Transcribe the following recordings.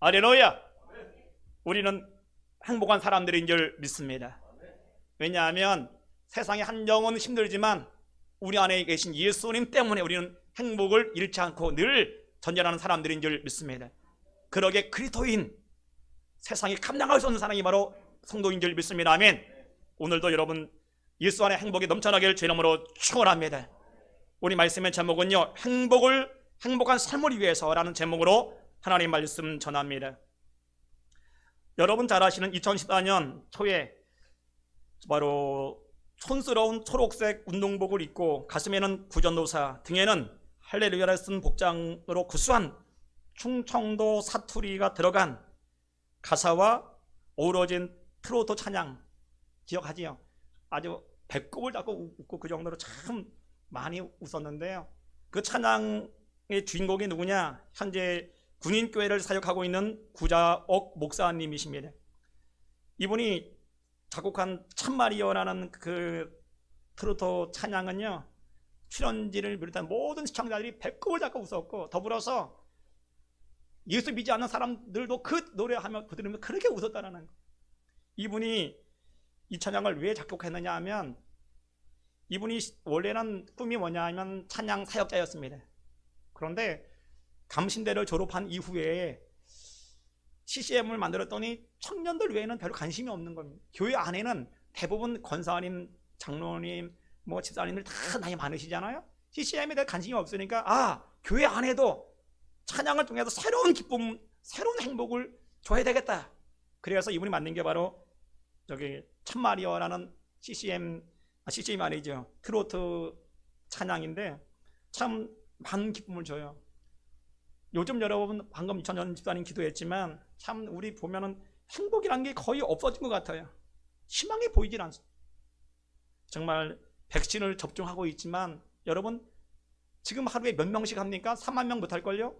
할렐루야. 우리는 행복한 사람들인 줄 믿습니다. 왜냐하면 세상의 한 영혼은 힘들지만 우리 안에 계신 예수님 때문에 우리는 행복을 잃지 않고 늘 전진하는 사람들인 줄 믿습니다. 그러게 그리스도인, 세상이 감당할 수 없는 사람이 바로 성도인 줄 믿습니다. 아멘. 오늘도 여러분 예수 안에 행복이 넘쳐나길 주 이름으로 축원합니다. 우리 말씀의 제목은요, 행복한 삶을 위해서라는 제목으로 하나님 말씀 전합니다. 여러분 잘 아시는 2014년 초에 바로 촌스러운 초록색 운동복을 입고 가슴에는 구전도사, 등에는 할렐루야를 쓴 복장으로 구수한 충청도 사투리가 들어간 가사와 어우러진 트로트 찬양 기억하지요? 아주 배꼽을 잡고 웃고 그 정도로 참 많이 웃었는데요. 그 찬양의 주인공이 누구냐? 현재 군인교회를 사역하고 있는 구자옥 목사님이십니다. 이분이 작곡한 참말이여라는 그 트로트 찬양은요, 출연진을 비롯한 모든 시청자들이 배꼽을 잡고 웃었고, 더불어서 예수 믿지 않는 사람들도 그 노래하며 들으면서 그렇게 웃었다는 거예요. 이분이 이 찬양을 왜 작곡했느냐 하면, 이분이 원래는 꿈이 뭐냐 하면 찬양 사역자였습니다. 그런데 감신대를 졸업한 이후에 CCM을 만들었더니 청년들 외에는 별로 관심이 없는 겁니다. 교회 안에는 대부분 권사님, 장로님, 집사님들 다 나이 많으시잖아요. CCM에 대해 관심이 없으니까 교회 안에도 찬양을 통해서 새로운 기쁨, 새로운 행복을 줘야 되겠다. 그래서 이분이 만든 게 바로 참말이여라는 CCM이 아니죠, 트로트 찬양인데 참 많은 기쁨을 줘요. 요즘 여러분 방금 이천년 집사님 기도했지만 참 우리 보면은 행복이라는 게 거의 없어진 것 같아요. 희망이 보이질 않습니다. 정말 백신을 접종하고 있지만 여러분 지금 하루에 몇 명씩 합니까? 3만 명 못할걸요?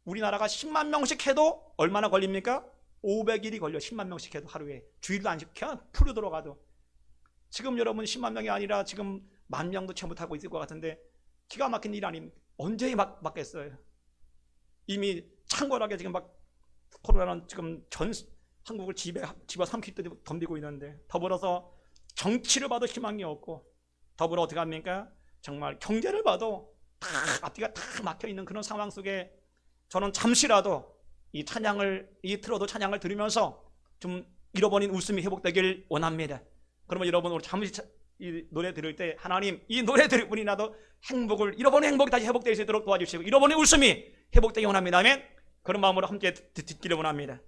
우리나라가 10만 명씩 해도 얼마나 걸립니까? 500일이 걸려. 10만 명씩 해도 하루에. 주일도 안 시켜. 풀로 들어가도. 지금 여러분 10만 명이 아니라 지금 10,000명도 채 못하고 있을 것 같은데 기가 막힌 일 아닙니까? 언제 막겠어요? 이미 창궐하게 지금 코로나는 지금 전 한국을 집어 삼키듯 덤비고 있는데, 더불어서 정치를 봐도 희망이 없고, 더불어 어떻게 합니까? 정말 경제를 봐도 다 앞뒤가 다 막혀 있는 그런 상황 속에 저는 잠시라도 이 트로트 찬양을 들으면서 좀 잃어버린 웃음이 회복되길 원합니다. 그러면 여러분 우리 잠시 이 노래 들을 때 하나님 이 노래 들을 뿐이라도 잃어버린 행복이 다시 회복될 수 있도록 도와주시고 잃어버린 웃음이 회복되기 원합니다. 아멘. 그런 마음으로 함께 듣기를 원합니다.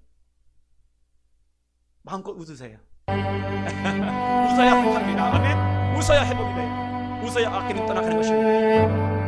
마음껏 웃으세요. 웃어야 행복합니다. 아멘. 웃어야 회복이 돼요. 웃어야 악기는 떠나가는 것입니다.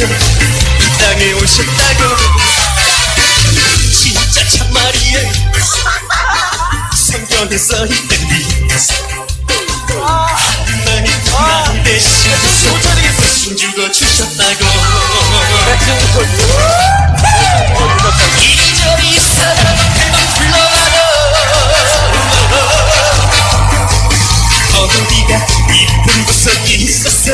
이 땅에 오셨다고 진짜 참말이에요. 성경 성경에 써있던 하나님 나 대신해서 대신 죽어주셨다고 이리저리 사람들만 불러봐도 어디가 이쁜 구석이 있었어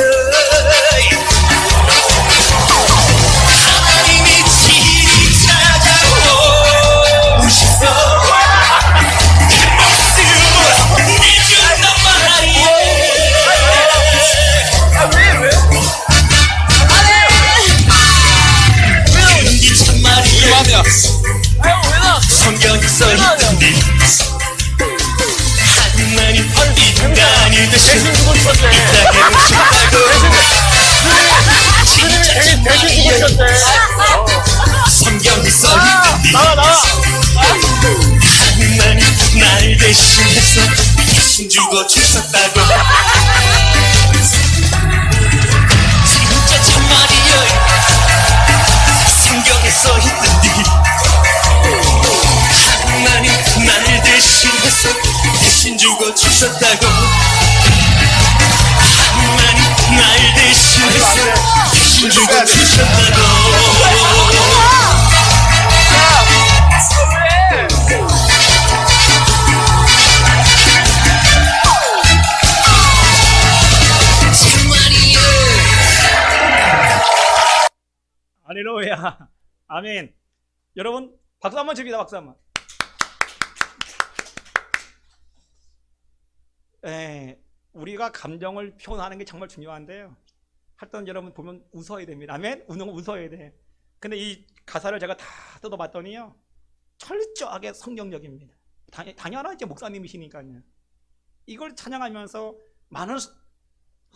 하나님이 친히 찾아오셔서 그 모습을 내준단 말이야 그게 참말이야 성경에 써있던 일 하나님 인간이 되신 이 땅에 오셨다고 진짜 참말이야 성경에 써있던 일 하나님 나를 대신해서 대신 죽어주셨다고 진짜 참말이야 성경에 써있던 일 하나님 나를 대신해서 대신 죽어주셨다고 하나님 나를 대신해서 대신 죽어주셨다고 참말이야 할렐루야. 아멘. 여러분 박수 한번 칩니다. 박수 한번. 우리가 감정을 표현하는 게 정말 중요한데요. 할때 여러분 보면 웃어야 됩니다. 아멘. 웃어야 돼. 근데 이 가사를 제가 다 뜯어봤더니요, 철저하게 성경적입니다. 당연하죠. 목사님이시니까요. 이걸 찬양하면서 많은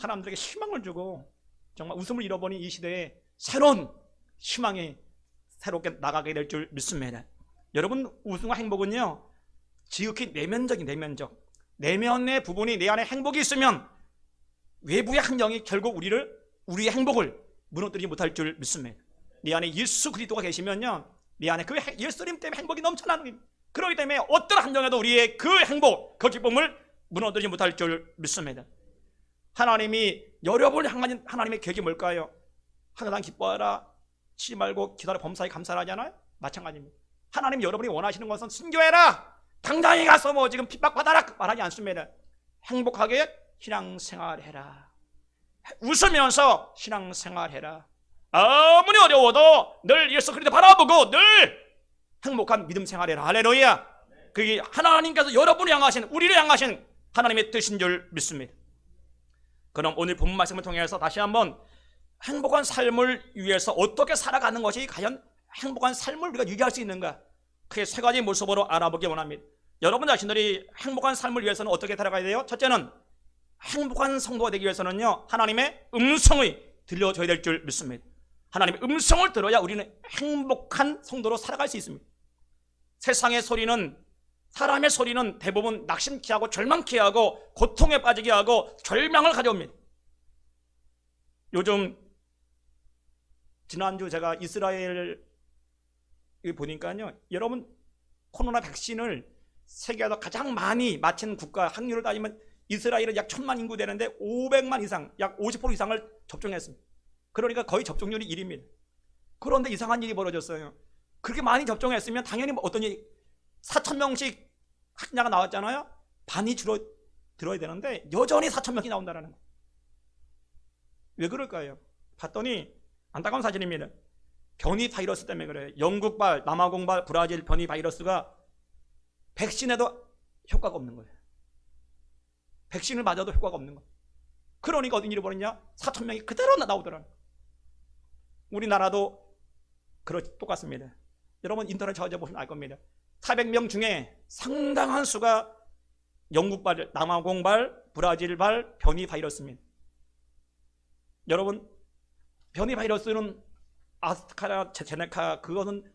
사람들에게 희망을 주고 정말 웃음을 잃어버린 이 시대에 새로운 희망이 새롭게 나가게 될 줄 믿습니다. 여러분 웃음과 행복은요 지극히 내면적인 내면의 부분이 내 안에 행복이 있으면 외부의 환경이 결국 우리의 행복을 무너뜨리지 못할 줄 믿습니다. 내 안에 예수 그리스도가 계시면요 내 안에 그 예수님 때문에 행복이 넘쳐나는 겁니다. 그렇기 때문에 어떤 환경에도 우리의 그 행복, 그 기쁨을 무너뜨리지 못할 줄 믿습니다. 하나님이 여러분을 향한 하나님의 계획이 뭘까요? 항상 기뻐하라, 치지 말고 기다려 범사에 감사를 하잖아요. 마찬가지입니다. 하나님이 여러분이 원하시는 것은 순교해라, 당장에 가서 뭐 지금 핍박받아라 말하지 않습니다. 행복하게 신앙생활해라, 웃으면서 신앙생활해라. 아무리 어려워도 늘 예수 그리스도 바라보고 늘 행복한 믿음 생활해라. 할렐루야. 그게 하나님께서 여러분을 향하신, 우리를 향하신 하나님의 뜻인 줄 믿습니다. 그럼 오늘 본문 말씀을 통해서 다시 한번 행복한 삶을 위해서 어떻게 살아가는 것이 과연 행복한 삶을 우리가 유지할 수 있는가, 크게 세 가지 모습으로 알아보기 원합니다. 여러분 자신들이 행복한 삶을 위해서는 어떻게 살아가야 돼요? 첫째는 행복한 성도가 되기 위해서는요 하나님의 음성을 들려줘야 될 줄 믿습니다. 하나님의 음성을 들어야 우리는 행복한 성도로 살아갈 수 있습니다. 세상의 소리는, 사람의 소리는 대부분 낙심케 하고 절망케 하고 고통에 빠지게 하고 절망을 가져옵니다. 요즘 지난주 제가 이스라엘 보니까요, 여러분 코로나 백신을 세계에서 가장 많이 맞힌 국가 확률을 따지면 이스라엘은 약 1000만 인구 되는데 500만 이상, 약 50% 이상을 접종했습니다. 그러니까 거의 접종률이 1입니다. 그런데 이상한 일이 벌어졌어요. 그렇게 많이 접종했으면 당연히 어떤 일이, 4,000명씩 확진자가 나왔잖아요. 반이 줄어들어야 되는데 여전히 4,000명이 나온다는 거예요. 왜 그럴까요? 봤더니 안타까운 사실입니다. 변이 바이러스 때문에 그래요. 영국발, 남아공발, 브라질 변이 바이러스가 백신에도 효과가 없는 거예요. 백신을 맞아도 효과가 없는 거예요. 그러니까 어떤 일이 벌어졌냐? 4,000명이 그대로 나오더라고요. 우리나라도 똑같습니다. 여러분 인터넷 찾아보시면 알 겁니다. 400명 중에 상당한 수가 영국발, 남아공발, 브라질발 변이 바이러스입니다. 여러분 변이 바이러스는 아스트라제네카 그거는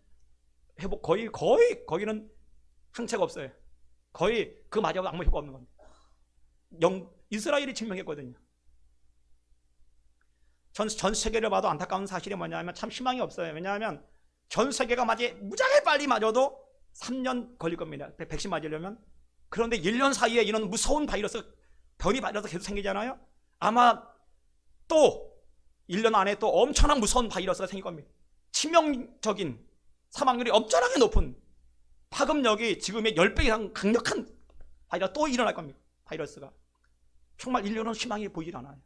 회복 거기는 항체가 없어요. 거의 그 맞아도 아무 효과 없는 겁니다. 이스라엘이 증명했거든요. 전 세계를 봐도 안타까운 사실이 뭐냐면 참 희망이 없어요. 왜냐하면 전 세계가 무지하게 빨리 맞아도 3년 걸릴 겁니다. 백신 맞으려면. 그런데 1년 사이에 이런 무서운 바이러스, 변이 바이러스 계속 생기잖아요. 아마 또 1년 안에 또 엄청난 무서운 바이러스가 생길 겁니다. 치명적인 사망률이 엄청나게 높은 파급력이 지금의 10배 이상 강력한 바이러스 또 일어날 겁니다. 바이러스가 정말 인류는 희망이 보이질 않아요.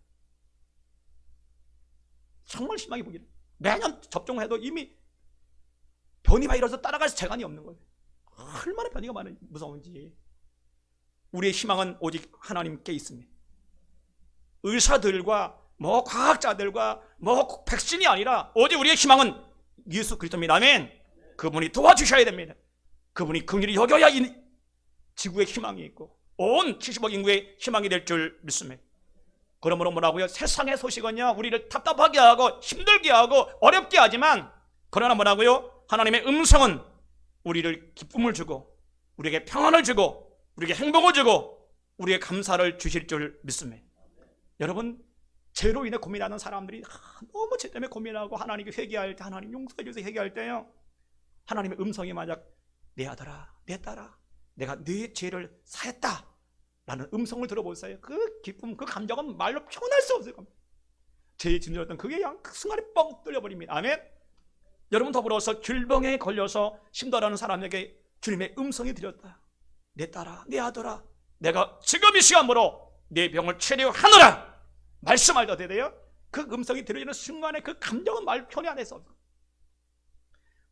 정말 희망이 보이질 않아요. 매년 접종해도 이미 변이 바이러스 따라갈 재간이 없는 거예요. 얼마나 변이가 많은 무서운지. 우리의 희망은 오직 하나님께 있습니다. 의사들과 뭐 과학자들과 뭐 백신이 아니라 오직 우리의 희망은 예수 그리스도입니다. 아멘. 그분이 도와주셔야 됩니다. 그분이 긍휼히 여겨야 이 지구에 희망이 있고 온 70억 인구의 희망이 될 줄 믿습니다. 그러므로 뭐라고요? 세상의 소식은요 우리를 답답하게 하고 힘들게 하고 어렵게 하지만, 그러나 뭐라고요? 하나님의 음성은 우리를 기쁨을 주고 우리에게 평안을 주고 우리에게 행복을 주고 우리에게 감사를 주실 줄 믿습니다. 여러분, 죄로 인해 고민하는 사람들이 너무 죄 때문에 고민하고 하나님께 회개할 때, 하나님 용서해 주세요 회개할 때요, 하나님의 음성이 만약 내 아들아 내 딸아 내가 네 죄를 사했다 라는 음성을 들어보세요. 그 기쁨, 그 감정은 말로 표현할 수 없을 겁니다. 죄에 짓눌렸던 그게 그냥 그 순간에 뻥 뚫려버립니다. 아멘. 여러분, 더불어서 질병에 걸려서 힘들어하는 사람에게 주님의 음성이 들렸다. 내 딸아 내 아들아 내가 지금 이 시간으로 네 병을 치료하노라 말씀할 때 돼요. 그 음성이 들려지는 순간에 그 감정은 말 표현이 안 해서.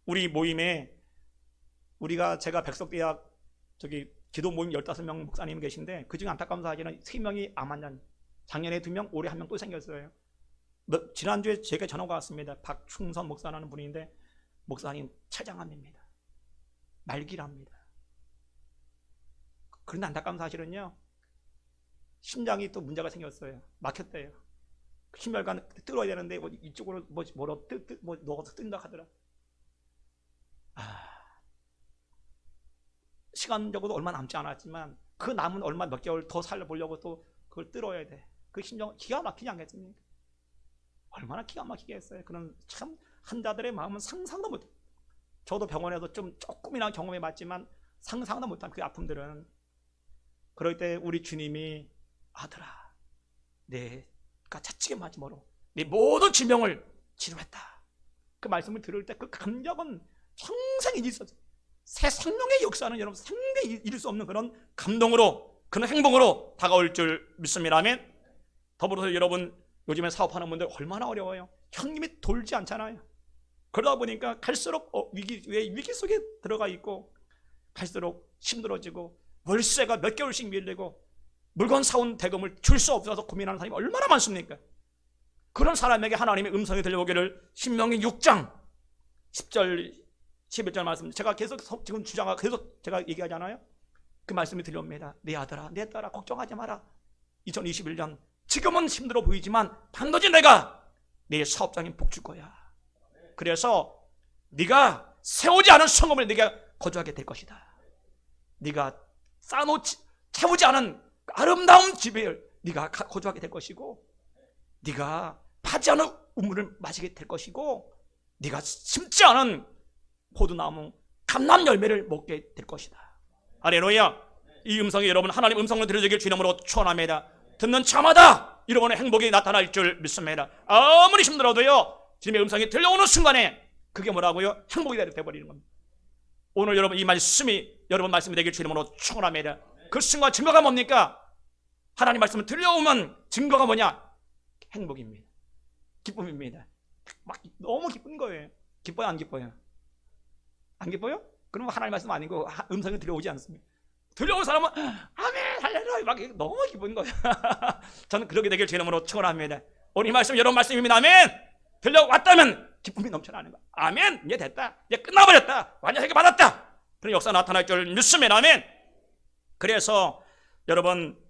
우리 모임에 제가 백석대학 기도 모임 15명 목사님 계신데 그중에 안타까운 사실은 3명이 암 환자, 작년에 2명, 올해 1명 또 생겼어요. 지난주에 제가 전화가 왔습니다. 박충선 목사라는 분인데 목사님 췌장암입니다. 말기랍니다. 그런데 안타까운 사실은요, 심장이 또 문제가 생겼어요. 막혔대요. 심혈관 뚫어야 되는데 이쪽으로 넣어서 뜬다 하더라. 시간적으로 얼마 남지 않았지만 그 남은 얼마 몇 개월 더 살려보려고 또 그걸 뚫어야 돼. 그 심정 기가 막히지 않겠습니까? 얼마나 기가 막히게 했어요. 그런 참 환자들의 마음은 상상도 못해요. 저도 병원에서 조금이나 경험해봤지만 상상도 못한 그 아픔들은. 그럴 때 우리 주님이 아들아 내가 채찍에 맞음으로 네 모든 질병을 치료했다, 그 말씀을 들을 때 그 감격은 평생 잊을 수 없어요. 새 생명의 역사는 여러분 상당히 잊을 수 없는 그런 감동으로, 그런 행복으로 다가올 줄 믿습니다. 아멘. 더불어서 여러분, 요즘에 사업하는 분들 얼마나 어려워요. 현금이 돌지 않잖아요. 그러다 보니까 갈수록 위기 속에 들어가 있고 갈수록 힘들어지고 월세가 몇 개월씩 밀리고 물건 사온 대금을 줄 수 없어서 고민하는 사람이 얼마나 많습니까? 그런 사람에게 하나님의 음성이 들려오기를 신명기 6장 10절 11절 말씀, 제가 계속 지금 주장하고 계속 제가 얘기하잖아요. 그 말씀이 들려옵니다. 내 아들아 내 딸아 걱정하지 마라. 2021년 지금은 힘들어 보이지만 반드시 내가 내 사업장인 복 줄 거야. 그래서 네가 세우지 않은 성읍을 네가 거주하게 될 것이다. 네가 채우지 않은 아름다운 집에 네가 거주하게 될 것이고, 네가 파지 않은 우물을 마시게 될 것이고, 네가 심지 않은 포도나무 감람 열매를 먹게 될 것이다. 할렐루야. 이 음성이 여러분 하나님 음성을 들려주길 주님으로 축원합니다. 듣는 자마다 여러분의 행복이 나타날 줄 믿습니다. 아무리 힘들어도요 주님의 음성이 들려오는 순간에 그게 뭐라고요? 행복이 되어버리는 겁니다. 오늘 여러분 이 말씀이 여러분 말씀이 되길 주님으로 축원합니다. 그 순간 증거가 뭡니까? 하나님 말씀을 들려오면 증거가 뭐냐? 행복입니다. 기쁨입니다. 막 너무 기쁜 거예요. 기뻐요 안 기뻐요? 안 기뻐요? 그러면 하나님 말씀 아니고 음성이 들려오지 않습니다. 들려온 사람은 아멘 할렐루야 막 너무 기쁜 거예요. 저는 그렇게 되길 주님으로 축원합니다. 오늘 이 말씀 여러분 말씀입니다. 아멘. 들려왔다면 기쁨이 넘쳐나는 거야. 아멘. 이제 됐다. 이제 끝나버렸다. 완전 해결 받았다. 그런 역사 나타날 줄 믿습니다. 아멘. 그래서 여러분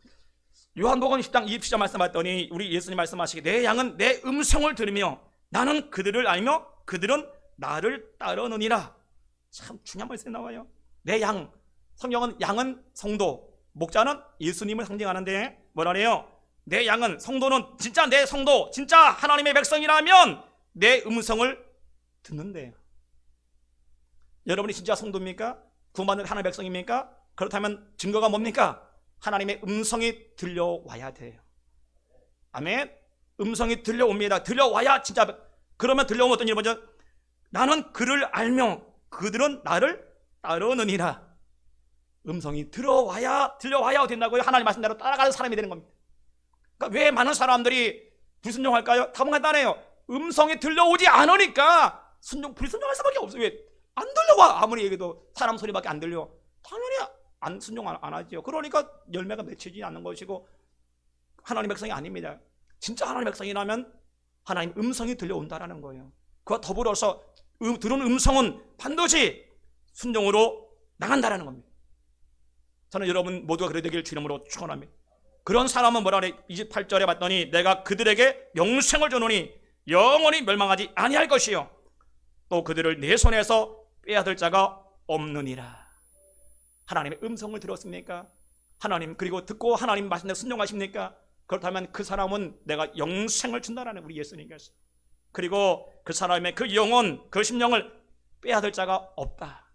요한복음 10장 27절 말씀하셨더니 우리 예수님 말씀하시기 내 양은 내 음성을 들으며 나는 그들을 알며 그들은 나를 따르느니라. 참 중요한 말씀이 나와요. 내 양, 성경은 양은 성도, 목자는 예수님을 상징하는데 뭐라래요? 내 양은, 성도는 진짜 내 성도, 진짜 하나님의 백성이라면 내 음성을 듣는데요. 여러분이 진짜 성도입니까? 구원받는 하나님의 백성입니까? 그렇다면 증거가 뭡니까? 하나님의 음성이 들려와야 돼요. 아멘. 음성이 들려옵니다. 들려와야 진짜. 그러면 들려오면 어떤 일이 먼저, 나는 그를 알며 그들은 나를 따르느니라. 음성이 들려와야 된다고요. 하나님 말씀대로 따라가는 사람이 되는 겁니다. 그러니까 왜 많은 사람들이 불순종할까요? 당연하다네요. 음성이 들려오지 않으니까 불순종할 수밖에 없어요. 왜? 안 들려와. 아무리 얘기해도 사람 소리밖에 안 들려. 당연히 순종 안 하죠. 그러니까 열매가 맺히지 않는 것이고 하나님 백성이 아닙니다. 진짜 하나님 백성이라면 하나님 음성이 들려온다라는 거예요. 그와 더불어서 들은 음성은 반드시 순종으로 나간다라는 겁니다. 저는 여러분 모두가 그래 되길 주님으로 축원합니다. 그런 사람은 뭐라 그래? 28절에 봤더니 내가 그들에게 영생을 주노니 영원히 멸망하지 아니할 것이요 또 그들을 내 손에서 빼앗을 자가 없느니라. 하나님의 음성을 들었습니까? 하나님, 그리고 듣고 하나님 말씀대로 순종하십니까? 그렇다면 그 사람은 내가 영생을 준다라는 우리 예수님께서. 그리고 그 사람의 그 영혼, 그 심령을 빼앗을 자가 없다.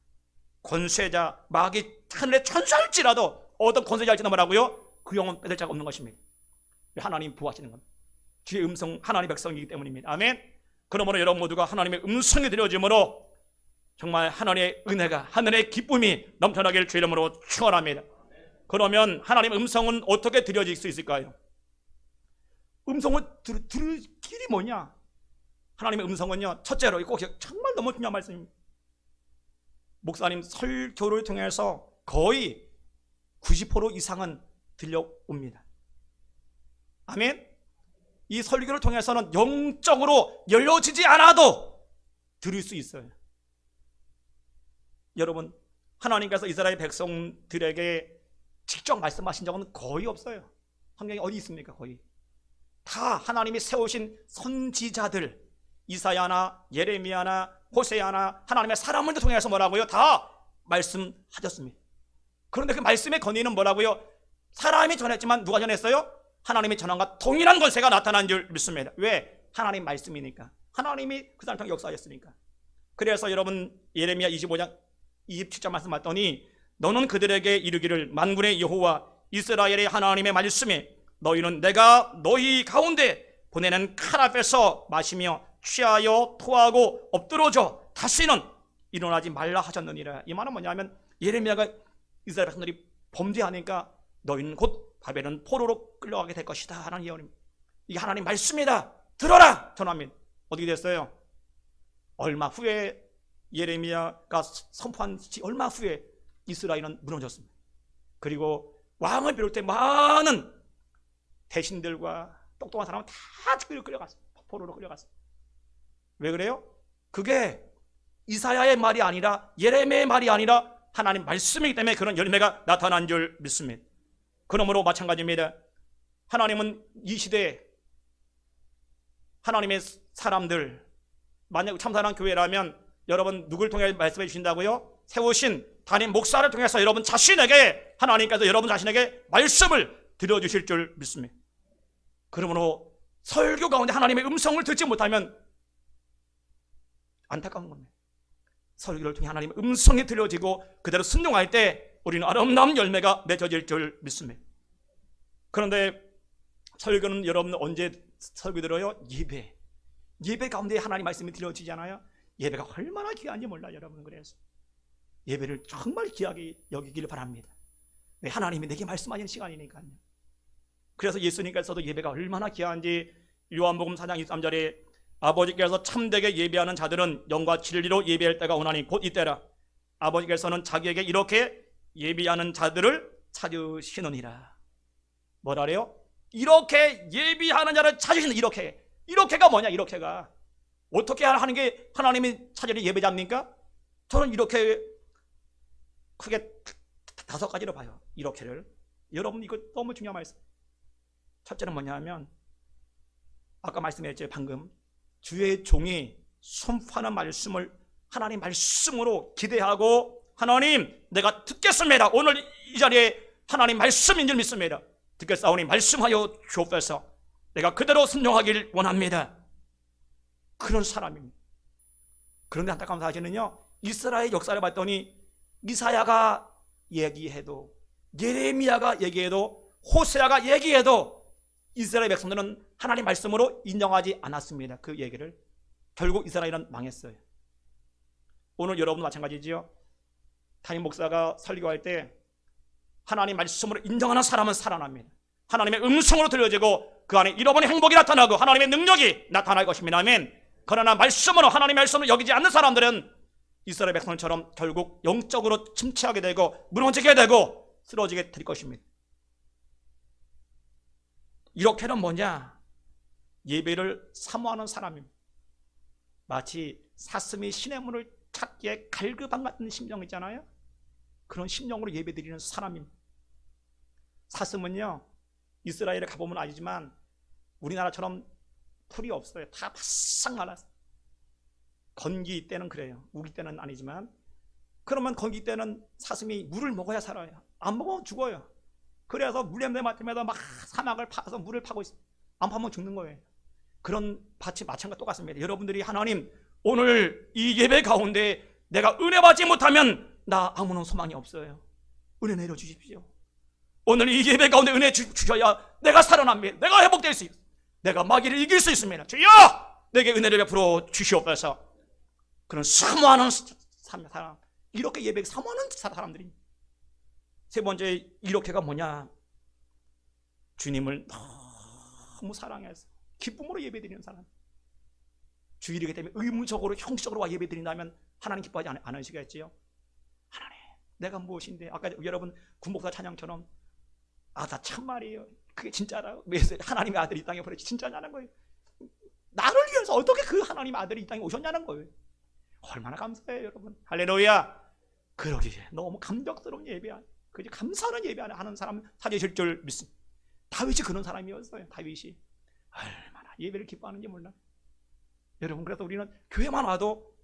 권세자, 마귀, 하늘의 천사일지라도 어떤 권세자일지도 뭐라고요? 그 영혼 빼앗을 자가 없는 것입니다. 하나님 부하시는 겁니다. 주의 음성, 하나님의 백성이기 때문입니다. 아멘. 그러므로 여러분 모두가 하나님의 음성이 들려짐으로 정말 하나님의 은혜가, 하늘의 기쁨이 넘쳐나길 주의 이름으로 축원합니다. 그러면 하나님의 음성은 어떻게 들려질 수 있을까요? 음성을 들을 길이 뭐냐? 하나님의 음성은요, 첫째로 꼭 정말 너무 중요한 말씀입니다. 목사님 설교를 통해서 거의 90% 이상은 들려옵니다. 아멘. 이 설교를 통해서는 영적으로 열려지지 않아도 들을 수 있어요. 여러분, 하나님께서 이스라엘 백성들에게 직접 말씀하신 적은 거의 없어요. 성경에 어디 있습니까? 거의 다 하나님이 세우신 선지자들, 이사야나 예레미야나 호세아나 하나님의 사람을 통해서 뭐라고요? 다 말씀하셨습니다. 그런데 그 말씀의 권위는 뭐라고요? 사람이 전했지만 누가 전했어요? 하나님이 전함과 동일한 권세가 나타난 줄 믿습니다. 왜? 하나님 말씀이니까. 하나님이 그 사람 통해 역사하셨으니까. 그래서 여러분 예레미야 25장 27절 말씀 봤더니 너는 그들에게 이르기를 만군의 여호와 이스라엘의 하나님의 말씀에 너희는 내가 너희 가운데 보내는 칼 앞에서 마시며 취하여 토하고 엎드러져 다시는 일어나지 말라 하셨느니라. 이 말은 뭐냐면 예레미야가 이스라엘 백성들이 범죄하니까 너희는 곧 바벨론 포로로 끌려가게 될 것이다 하는 예언입니다. 이게 하나님 말씀이다. 들어라 전합니다. 어떻게 됐어요? 얼마 후에 예레미야가 선포한 지 얼마 후에 이스라엘은 무너졌습니다. 그리고 왕을 비롯해 많은 대신들과 똑똑한 사람은 다 끌려갔어요. 포로로 끌려갔어요. 왜 그래요? 그게 이사야의 말이 아니라 예레미야의 말이 아니라 하나님 말씀이기 때문에 그런 열매가 나타난 줄 믿습니다. 그러므로 마찬가지입니다. 하나님은 이 시대에 하나님의 사람들, 만약 참사랑 교회라면 여러분 누굴 통해 말씀해 주신다고요? 세우신 담임 목사를 통해서 여러분 자신에게 하나님께서 여러분 자신에게 말씀을 들려주실 줄 믿습니다. 그러므로 설교 가운데 하나님의 음성을 듣지 못하면 안타까운 겁니다. 설교를 통해 하나님의 음성이 들려지고 그대로 순종할 때 우리는 아름다운 열매가 맺어질 줄 믿습니다. 그런데 설교는 여러분 언제 설교 들어요? 예배 가운데 하나님 말씀이 들려지잖아요. 예배가 얼마나 귀한지 몰라요 여러분. 그래서 예배를 정말 귀하게 여기기를 바랍니다. 왜? 하나님이 내게 말씀하시는 시간이니까요. 그래서 예수님께서도 예배가 얼마나 귀한지 요한복음 4장 23절에 아버지께서 참되게 예배하는 자들은 영과 진리로 예배할 때가 오나니 곧 이때라. 아버지께서는 자기에게 이렇게 예배하는 자들을 찾으시느니라. 뭐라래요? 이렇게 예배하는 자를 찾으시는. 이렇게가 뭐냐? 이렇게가 어떻게 하는 게 하나님이 찾으려 예배자입니까? 저는 이렇게 크게 5가지로 봐요. 이렇게를. 여러분 이거 너무 중요한 말씀. 첫째는 뭐냐면 아까 말씀했죠. 방금 주의 종이 선포하는 말씀을 하나님 말씀으로 기대하고 하나님 내가 듣겠습니다. 오늘 이 자리에 하나님 말씀인 줄 믿습니다. 듣겠사오니 말씀하여 주옵소서. 내가 그대로 순종하길 원합니다. 그런 사람입니다. 그런데 안타까운 사실은요, 이스라엘 역사를 봤더니 이사야가 얘기해도, 예레미야가 얘기해도, 호세아가 얘기해도 이스라엘 백성들은 하나님 말씀으로 인정하지 않았습니다. 그 얘기를. 결국 이스라엘은 망했어요. 오늘 여러분도 마찬가지지요. 담임 목사가 설교할 때 하나님 말씀으로 인정하는 사람은 살아납니다. 하나님의 음성으로 들려지고 그 안에 잃어버린 행복이 나타나고 하나님의 능력이 나타날 것입니다. 아멘. 그러나 말씀으로, 하나님의 말씀을 여기지 않는 사람들은 이스라엘 백성처럼 결국 영적으로 침체하게 되고 무너지게 되고 쓰러지게 될 것입니다. 이렇게는 뭐냐? 예배를 사모하는 사람입니다. 마치 사슴이 시냇물을 찾기에 갈급한 같은 심정 있잖아요. 그런 심정으로 예배드리는 사람입니다. 사슴은요, 이스라엘에 가보면 알지만 우리나라처럼 풀이 없어요. 다 바싹 말랐어요. 건기 때는 그래요. 우기 때는 아니지만. 그러면 건기 때는 사슴이 물을 먹어야 살아요. 안 먹으면 죽어요. 그래서 물냄새 맡으면서 막 사막을 파서 물을 파고 있어요. 안 파면 죽는 거예요. 그런 밭이 마찬가지 똑같습니다. 여러분들이 하나님, 오늘 이 예배 가운데 내가 은혜 받지 못하면 나 아무런 소망이 없어요. 은혜 내려주십시오. 오늘 이 예배 가운데 은혜 주셔야 내가 살아납니다. 내가 회복될 수 있습니다. 내가 마귀를 이길 수 있습니다. 주여! 내게 은혜를 베풀어 주시옵소서. 그런 사모하는 사람, 이렇게 예배 사모하는 사람들이. 세 번째, 이렇게가 뭐냐? 주님을 너무 사랑해서 기쁨으로 예배드리는 사람. 주일이기 때문에 의무적으로 형식적으로 와 예배드린다면 하나님 기뻐하지 않으시겠지요? 하나님, 내가 무엇인데? 아까 여러분 군목사 찬양처럼 나 참말이에요. 그게 진짜라. 왜 하나님의 아들이 이 땅에 보내지 진짜냐는 거예요. 나를 위해서 어떻게 그 하나님의 아들이 이 땅에 오셨냐는 거예요. 얼마나 감사해요, 여러분. 할렐루야. 그러기에 너무 감격스러운 예배야. 그지 감사하는 예배 하는 사람 찾으실 줄 믿습니다. 다윗이 그런 사람이었어요. 다윗이 얼마나 예배를 기뻐하는지 몰라. 여러분, 그래서 우리는 교회만 와도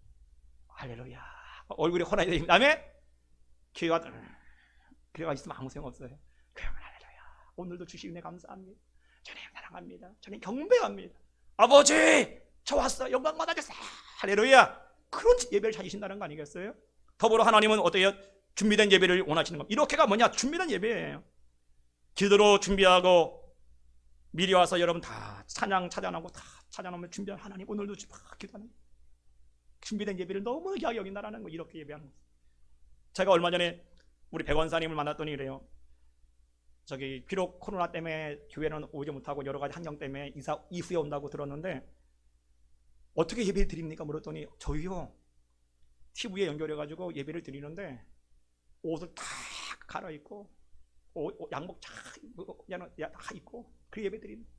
할렐루야 얼굴에 혼나야 됩니다. 다음에 교회가 있으면 아무 소용 없어요. 교회만 할렐루야 오늘도 주시기 은혜 감사합니다. 주님 사랑합니다. 주님 경배합니다. 아버지 저 왔어 영광 받아주세요. 할렐루야. 그런 예배를 찾으신다는 거 아니겠어요? 더불어 하나님은 어때요? 준비된 예배를 원하시는 겁니다. 이렇게가 뭐냐? 준비된 예배예요. 기도로 준비하고 미리 와서 여러분 다 찬양 찾아나고 다 찾아놓으면 준비한 하나님 오늘도 기도하는 준비된 예배를 너무 귀하게 여긴다라는 거. 이렇게 예배하는 거예요. 제가 얼마 전에 우리 백원사님을 만났더니 이래요. 저기 비록 코로나 때문에 교회는 오지 못하고 여러 가지 환경 때문에 이사 이후에 온다고 들었는데 어떻게 예배를 드립니까? 물었더니 저희요 TV에 연결해가지고 예배를 드리는데 옷을 다 갈아입고 양복 다 입고 그 예배 드립니다.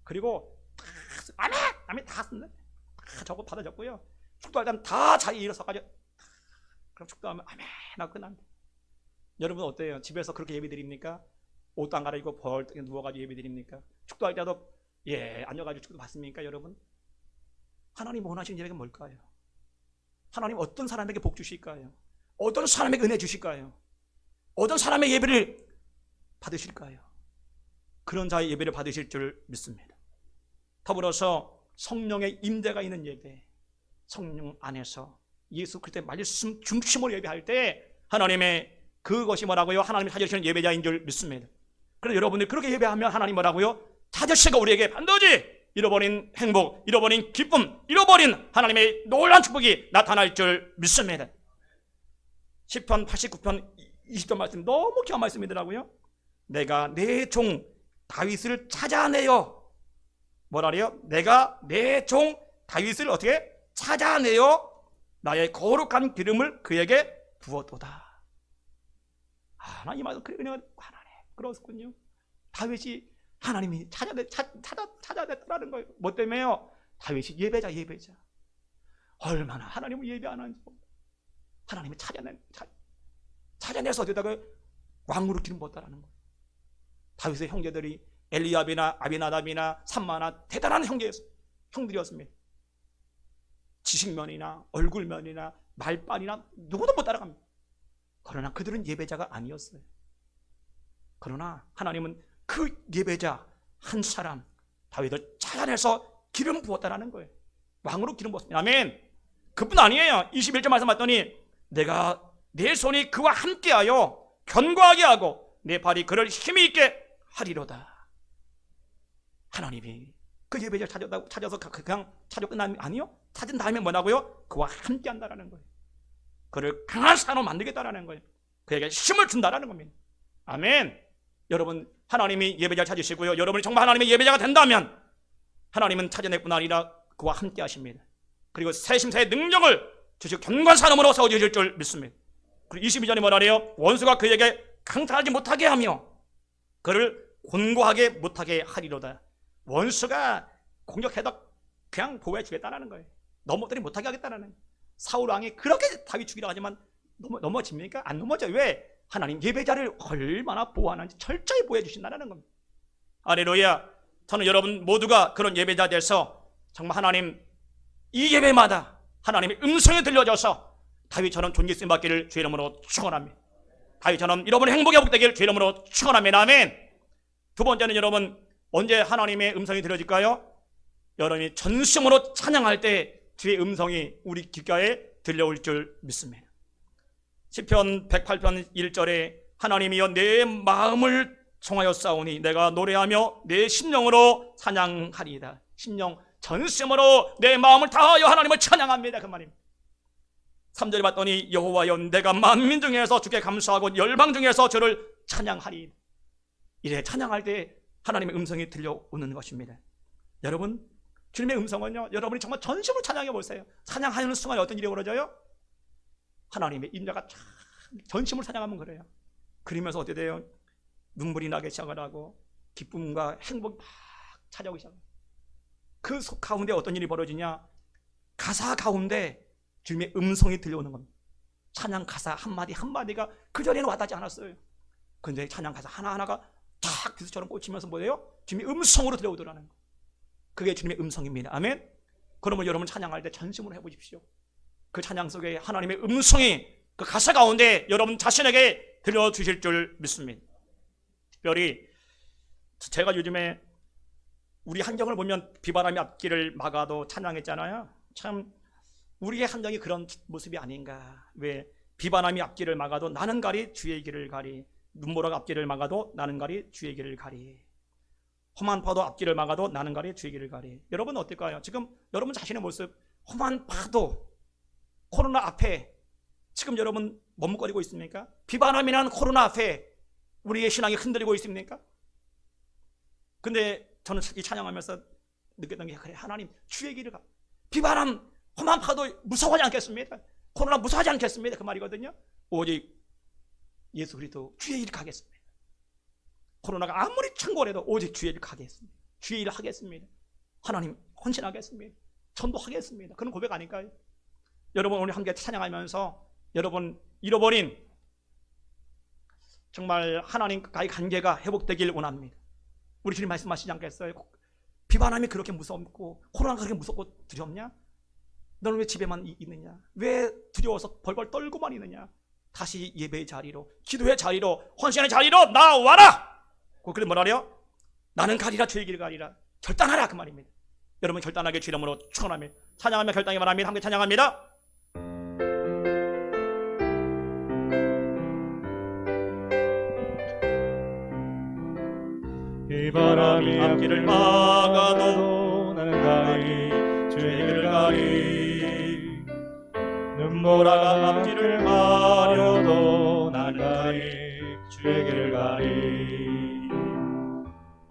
그리고 아멘 다 쓴다. 다 적어 받아 적고요. 축도할 때는 다 자기 일어서가지고 그럼 축도하면 아멘 하고 끝납니다. 여러분 어때요? 집에서 그렇게 예배 드립니까? 옷도 안 갈아입고 벌떡 누워가지고 예배 드립니까? 축도할 때도 앉아가지고 축도 받습니까? 여러분 하나님 원하시는 예배가 뭘까요? 하나님 어떤 사람에게 복 주실까요? 어떤 사람에게 은혜 주실까요? 어떤 사람의 예배를 받으실까요? 그런 자의 예배를 받으실 줄 믿습니다. 더불어서 성령의 임재가 있는 예배, 성령 안에서 예수 그리스도의 말씀 중심으로 예배할 때 하나님의 그것이 뭐라고요? 하나님이 찾으시는 예배자인 줄 믿습니다. 그래서 여러분들이 그렇게 예배하면 하나님 뭐라고요? 찾으시고 우리에게 반드시 잃어버린 행복, 잃어버린 기쁨, 잃어버린 하나님의 놀라운 축복이 나타날 줄 믿습니다. 시편 89편 20절 말씀 너무 귀한 말씀이더라고요. 내가 내 종 다윗을 찾아내어 뭐라래요? 내가 내 종 다윗을 어떻게 찾아내어 나의 거룩한 기름을 그에게 부었도다. 이 말도 그래 그냥 하나님 그렇군요. 다윗이 하나님이 찾아냈다는 거예요. 뭐 때문에요? 다윗이 예배자. 얼마나 하나님을 예배하는지 하나님이 찾아내서 어디다가 왕으로 기름 부었다라는 거예요. 다윗의 형제들이 엘리압이나 아비나답이나 삼마나 대단한 형들이었습니다. 지식면이나 얼굴면이나 말빨이나 누구도 못 따라갑니다. 그러나 그들은 예배자가 아니었어요. 그러나 하나님은 그 예배자 한 사람 다윗을 찾아내서 기름 부었다라는 거예요. 왕으로 기름 부었습니다. 아멘. 그뿐 아니에요. 21절 말씀 봤더니 내가 내 손이 그와 함께하여 견고하게 하고 내 발이 그를 힘이 있게 하리로다. 하나님이 그 예배자를 찾아서 그냥 찾아 끝나는 게 아니요. 찾은 다음에 뭐라고요? 그와 함께 한다라는 거예요. 그를 강한 사람으로 만들겠다라는 거예요. 그에게 힘을 준다라는 겁니다. 아멘. 여러분, 하나님이 예배자를 찾으시고요, 여러분이 정말 하나님의 예배자가 된다면 하나님은 찾아낼 뿐 아니라 그와 함께 하십니다. 그리고 새심새의 능력을 주시고 견고한 사람으로 세워주실 줄 믿습니다. 그리고 22절에 뭐라 그래요? 원수가 그에게 강탈하지 못하게 하며 그를 곤고하게 못하게 하리로다. 원수가 공격해도 그냥 보호해 주겠다는 거예요. 넘어뜨리 못하게 하겠다는 거예요. 사울 왕이 그렇게 다윗 죽이려 하지만 넘어집니까? 안 넘어져. 왜? 하나님 예배자를 얼마나 보호하는지 철저히 보호해 주신다는 겁니다. 할렐루야. 저는 여러분 모두가 그런 예배자 돼서 정말 하나님 이 예배마다 하나님의 음성이 들려져서 다윗처럼 존귀 받기를 주의 이름으로 축원합니다. 다윗처럼 여러분의 행복이 회복되기를 주의 이름으로 축원합니다. 아멘. 두 번째는 여러분 언제 하나님의 음성이 들려질까요? 여러분이 전심으로 찬양할 때 주의 음성이 우리 귓가에 들려올 줄 믿습니다. 시편 108편 1절에 하나님이여 내 마음을 청하여 싸우니 내가 노래하며 내 심령으로 찬양하리이다. 심령 전심으로 내 마음을 다하여 하나님을 찬양합니다. 그 말입니다. 3절에 봤더니 여호와여 내가 만민 중에서 주께 감사하고 열방 중에서 주를 찬양하리. 이래 찬양할 때 하나님의 음성이 들려오는 것입니다. 여러분 주님의 음성은요, 여러분이 정말 전심으로 찬양해 보세요. 찬양하는 순간에 어떤 일이 벌어져요? 하나님의 임자가 참 전심으로 찬양하면 그래요. 그러면서 어떻게 돼요? 눈물이 나기 시작을 하고 기쁨과 행복이 막 찾아오기 시작해요. 그 가운데 어떤 일이 벌어지냐? 가사 가운데 주님의 음성이 들려오는 겁니다. 찬양 가사 한마디 한마디가 그전에는 와닿지 않았어요. 그런데 찬양 가사 하나하나가 탁 비수처럼 꽂히면서 뭐예요? 주님의 음성으로 들려오더라는 거예요. 그게 주님의 음성입니다. 아멘. 그러면 여러분 찬양할 때 전심으로 해보십시오. 그 찬양 속에 하나님의 음성이 그 가사 가운데 여러분 자신에게 들려주실 줄 믿습니다. 특별히 제가 요즘에 우리 한정을 보면 비바람이 앞길을 막아도 찬양했잖아요. 참 우리의 한정이 그런 모습이 아닌가. 왜? 비바람이 앞길을 막아도 나는 가리 주의 길을 가리. 눈보라가 앞길을 막아도 나는 가리 주의 길을 가리. 험한 파도 앞길을 막아도 나는 가리 주의 길을 가리. 여러분 어떨까요? 지금 여러분 자신의 모습, 험한 파도, 코로나 앞에 지금 여러분 머뭇거리고 있습니까? 비바람이라는 코로나 앞에 우리의 신앙이 흔들리고 있습니까? 근데 저는 이 찬양하면서 느꼈던 게 그래, 하나님 주의 길을 가. 비바람, 험한 파도 무서워하지 않겠습니까? 코로나 무서워하지 않겠습니까? 그 말이거든요. 오직 예수 그리스도 주의 길을 가겠습니다. 코로나가 아무리 창궐해도 오직 주의 길을 가겠습니다. 주의 일을 하겠습니다. 하나님 헌신하겠습니다. 전도하겠습니다. 그런 고백 아닐까요? 여러분 오늘 함께 찬양하면서 여러분 잃어버린 정말 하나님과의 관계가 회복되길 원합니다. 우리 주님 말씀하시지 않겠어요? 비바람이 그렇게 무섭고 코로나가 그렇게 무섭고 두렵냐? 너는 왜 집에만 있느냐? 왜 두려워서 벌벌 떨고만 있느냐? 다시 예배의 자리로, 기도의 자리로, 헌신의 자리로 나와라! 그래 뭐라래요? 나는 가리라 주의 길을 가리라. 결단하라 그 말입니다. 여러분 결단하게 주 이름으로 축원합니다. 찬양하며 결단하기 바랍니다. 함께 찬양합니다. 비바람이 앞길을 막아도 나는 가리 주의 길을 가리. 눈보라가 앞길을 가려도 나는 나는 가리 가리 주의 길을 가리.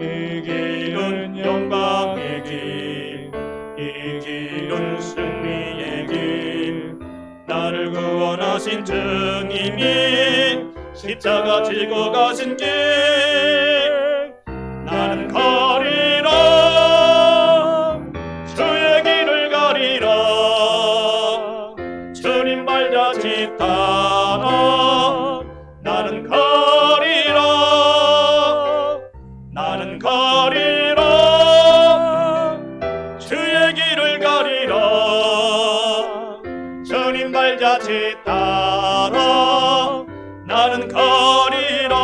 이 길은 영광의 길, 이 길은 승리의 길. 나를 구원하신 주님이 십자가 지고 가신 길. 나는 가리라 주의 길을 가리라. 주님 발자취 따라 나는 가리라. 나는 가리라 주의 길을 가리라. 주님 발자취 따라 나는 가리라.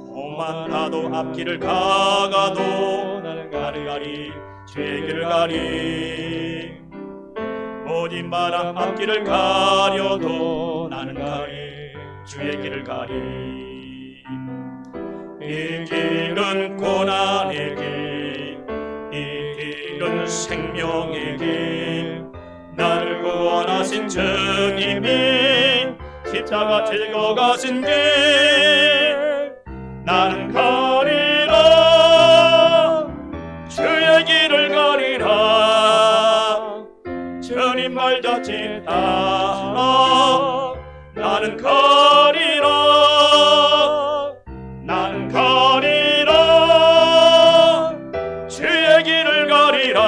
험한 파도 앞길을 가가도 나는 가리 주의 길을 가리. 모진 바람 앞길을 가려도 나는 가리 주의 길을 가리. 이 길은 고난의 길, 이 길은 생명의 길. 나를 구원하신 주님이 십자가 들고 가신 길. 나는 가리라 주의 길을 가리라. 주님 말자지 따라 나는 가리라. 나는 가리라 주의 길을 가리라.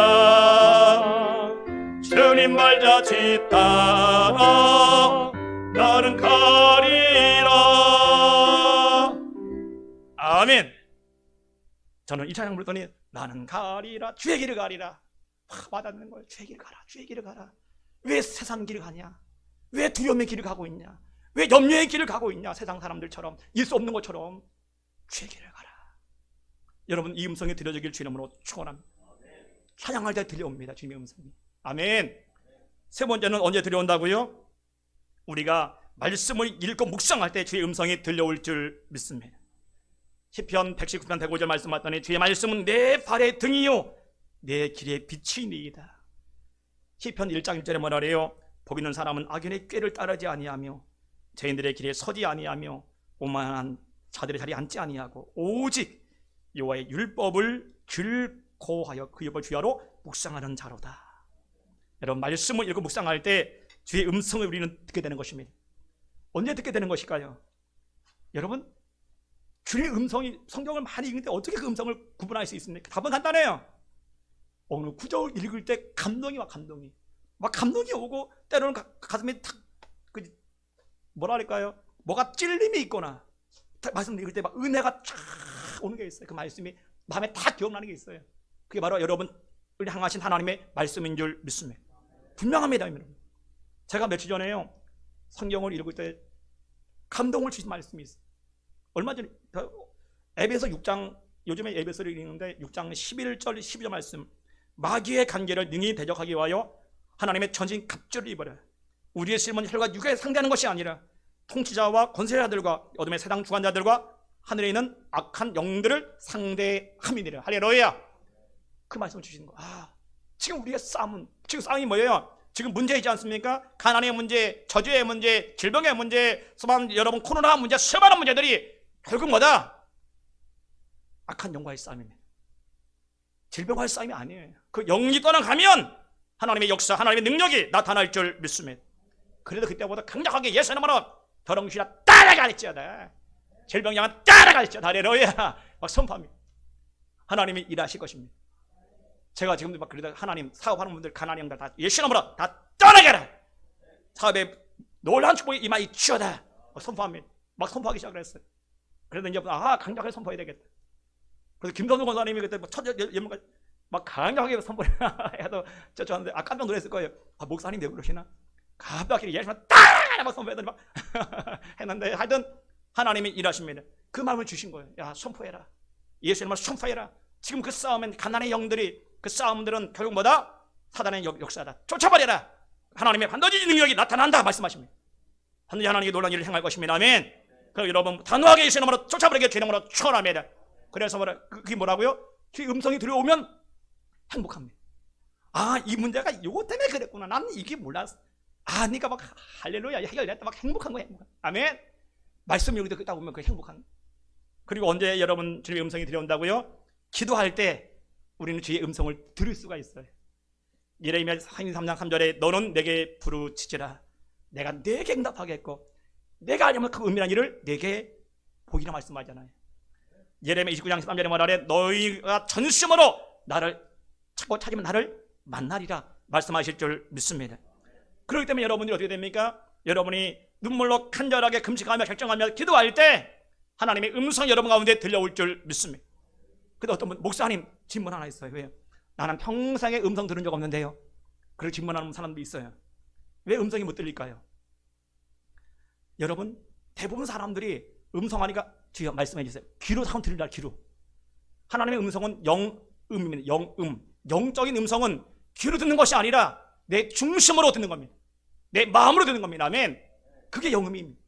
주님 말자지 따라 나는 가리라. 아멘. 저는 이 찬양 부르더니 나는 가리라 주의 길을 가리라. 와닿는 거예요. 주의 길을 가라, 주의 길을 가라. 왜 세상 길을 가냐? 왜 두려움의 길을 가고 있냐? 왜 염려의 길을 가고 있냐? 세상 사람들처럼 일 수 없는 것처럼 주의 길을 가라. 여러분, 이 음성이 들려지길 주의 이름으로 축원합니다. 찬양할 때 들려옵니다, 주님의 음성이. 아멘. 세 번째는 언제 들려온다고요? 우리가 말씀을 읽고 묵상할 때 주의 음성이 들려올 줄 믿습니다. 시편 119편 105절 말씀 봤더니 주의 말씀은 내 발의 등이요 내 길의 빛이니이다. 시편 1장 1절에 뭐라 그래요? 복 있는 사람은 악인의 꾀를 따르지 아니하며 죄인들의 길에 서지 아니하며 오만한 자들의 자리에 앉지 아니하고 오직 여호와의 율법을 즐거워하여 그 율법을 주야로 묵상하는 자로다. 여러분, 말씀을 읽고 묵상할 때 주의 음성을 우리는 듣게 되는 것입니다. 언제 듣게 되는 것일까요? 여러분, 주의 음성이, 성경을 많이 읽는데 어떻게 그 음성을 구분할 수 있습니까? 답은 간단해요. 오늘 구절 읽을 때 감동이 와, 감동이 오고 때로는 가슴이 탁 뭐라 할까요? 뭐가 찔림이 있거나 말씀 읽을 때 막 은혜가 쫙 오는 게 있어요. 그 말씀이 마음에 탁 기억나는 게 있어요. 그게 바로 여러분을 향하신 하나님의 말씀인 줄 믿습니다. 분명합니다, 여러분. 제가 며칠 전에요, 성경을 읽을 때 감동을 주신 말씀이 있어요. 얼마 전에 에베소 6장, 요즘에 에베소를 읽는데 6장 11절 12절 말씀, 마귀의 관계를 능히 대적하기 위하여 하나님의 전신 갑주를 입어라. 우리의 삶은 혈과 육에 상대하는 것이 아니라 통치자와 권세자들과 어둠의 세상 주관자들과 하늘에 있는 악한 영들을 상대함이니라. 할렐루야. 그 말씀을 주시는 거. 지금 우리의 싸움은, 지금 싸움이 뭐예요? 지금 문제이지 않습니까? 가난의 문제, 저주의 문제, 질병의 문제, 여러분 코로나 문제, 수많은 문제들이 결국 뭐다? 악한 영과의 싸움입니다. 질병과의 싸움이 아니에요. 그 영이 떠나가면 하나님의 역사, 하나님의 능력이 나타날 줄 믿습니다. 그래도 그때보다 강력하게 예수 이름으로 더렁이나 따라갈지어다. 질병 양은 따라갈지어다. 할렐루야. 막 선포합니다. 하나님이 일하실 것입니다. 제가 지금도 막 그러다 하나님, 사업하는 분들 가난한 영들 다 예수 이름으로 다 떠나가라. 사업에 놀라운 축복이 임하이치어다. 선포합니다. 막 선포하기 시작을 했어요. 그래도 이제 강력하게 선포해야 되겠다. 그래서 김선우 권사님이 그때 막 강력하게 선포해도 저한테 깜짝 놀랐을 거예요. 목사님 왜 그러시나? 갑자기 예수님 따라 막 선포했더니 막 했는데 하여튼 하나님이 일하십니다. 그 마음을 주신 거예요. 야, 선포해라. 예수님을 선포해라. 지금 그 싸움은 가난의 영들이, 그 싸움들은 결국 뭐다? 사단의 역사다. 쫓아버려라. 하나님의 반드시 능력이 나타난다 말씀하십니다. 반드시 하나님의 놀라운 일을 행할 것입니다. 아멘. 그럼 여러분 단호하게 예수 이름으로 쫓아버리게 주의 이름으로 축원합니다. 그래서 그게 뭐라고요? 그 음성이 들어오면 행복합니다. 이 문제가 이거 때문에 그랬구나. 나는 이게 몰랐어. 그러니까 막 할렐루야 해결됐다. 막 행복한 거예요. 아멘. 말씀 여기다 딱 보면 그 행복한. 그리고 언제 여러분 주님의 음성이 들려온다고요? 기도할 때 우리는 주의 음성을 들을 수가 있어요. 예레미야 3장 3절에 너는 내게 부르짖으라. 내가 내게 응답하겠고 내가 아니면 그 은밀한 일을 내게 보이라 말씀하잖아요. 예레미야 29장 13절에 말하래 너희가 전심으로 나를 찾고 찾으면 나를 만나리라 말씀하실 줄 믿습니다. 그렇기 때문에 여러분이 어떻게 됩니까? 여러분이 눈물로 간절하게 금식하며 결정하며 기도할 때 하나님의 음성이 여러분 가운데 들려올 줄 믿습니다. 근데 어떤 분, 목사님 질문 하나 있어요. 왜요? 나는 평생에 음성 들은 적 없는데요. 그렇게 질문하는 사람도 있어요. 왜 음성이 못 들릴까요? 여러분, 대부분 사람들이 음성하니까 주여 말씀해 주세요. 귀로 사람 들으라. 귀로. 하나님의 음성은 영음입니다. 영음. 영적인 음성은 귀로 듣는 것이 아니라 내 중심으로 듣는 겁니다. 내 마음으로 듣는 겁니다. 아멘. 그게 영음입니다.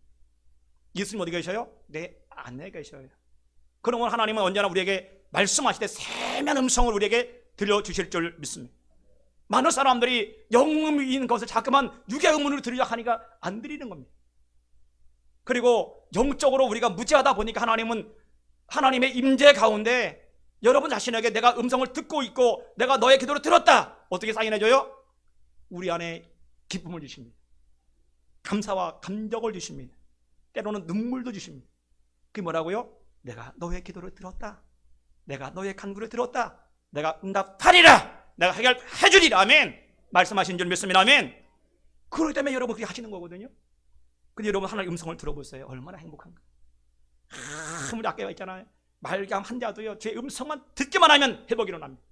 예수님 어디 계셔요? 내 안에 계셔요. 그러면 하나님은 언제나 우리에게 말씀하실 때 세미한 음성을 우리에게 들려주실 줄 믿습니다. 많은 사람들이 영음인 것을 자꾸만 육의 의문으로 들으려 하니까 안 들리는 겁니다. 그리고 영적으로 우리가 무지하다 보니까 하나님은 하나님의 임재 가운데 여러분 자신에게 내가 음성을 듣고 있고 내가 너의 기도를 들었다 어떻게 사인해줘요? 우리 안에 기쁨을 주십니다. 감사와 감격을 주십니다. 때로는 눈물도 주십니다. 그게 뭐라고요? 내가 너의 기도를 들었다. 내가 너의 간구를 들었다. 내가 응답하리라. 내가 해결해 주리라. 아멘. 말씀하신 줄 믿습니다. 아멘. 그렇기 때문에 여러분 그렇게 하시는 거거든요. 근데 여러분 하나님의 음성을 들어보세요. 얼마나 행복한가. 우리 아까 있잖아요. 말감 한 자도요 제 음성만 듣기만 하면 회복이 일어납니다.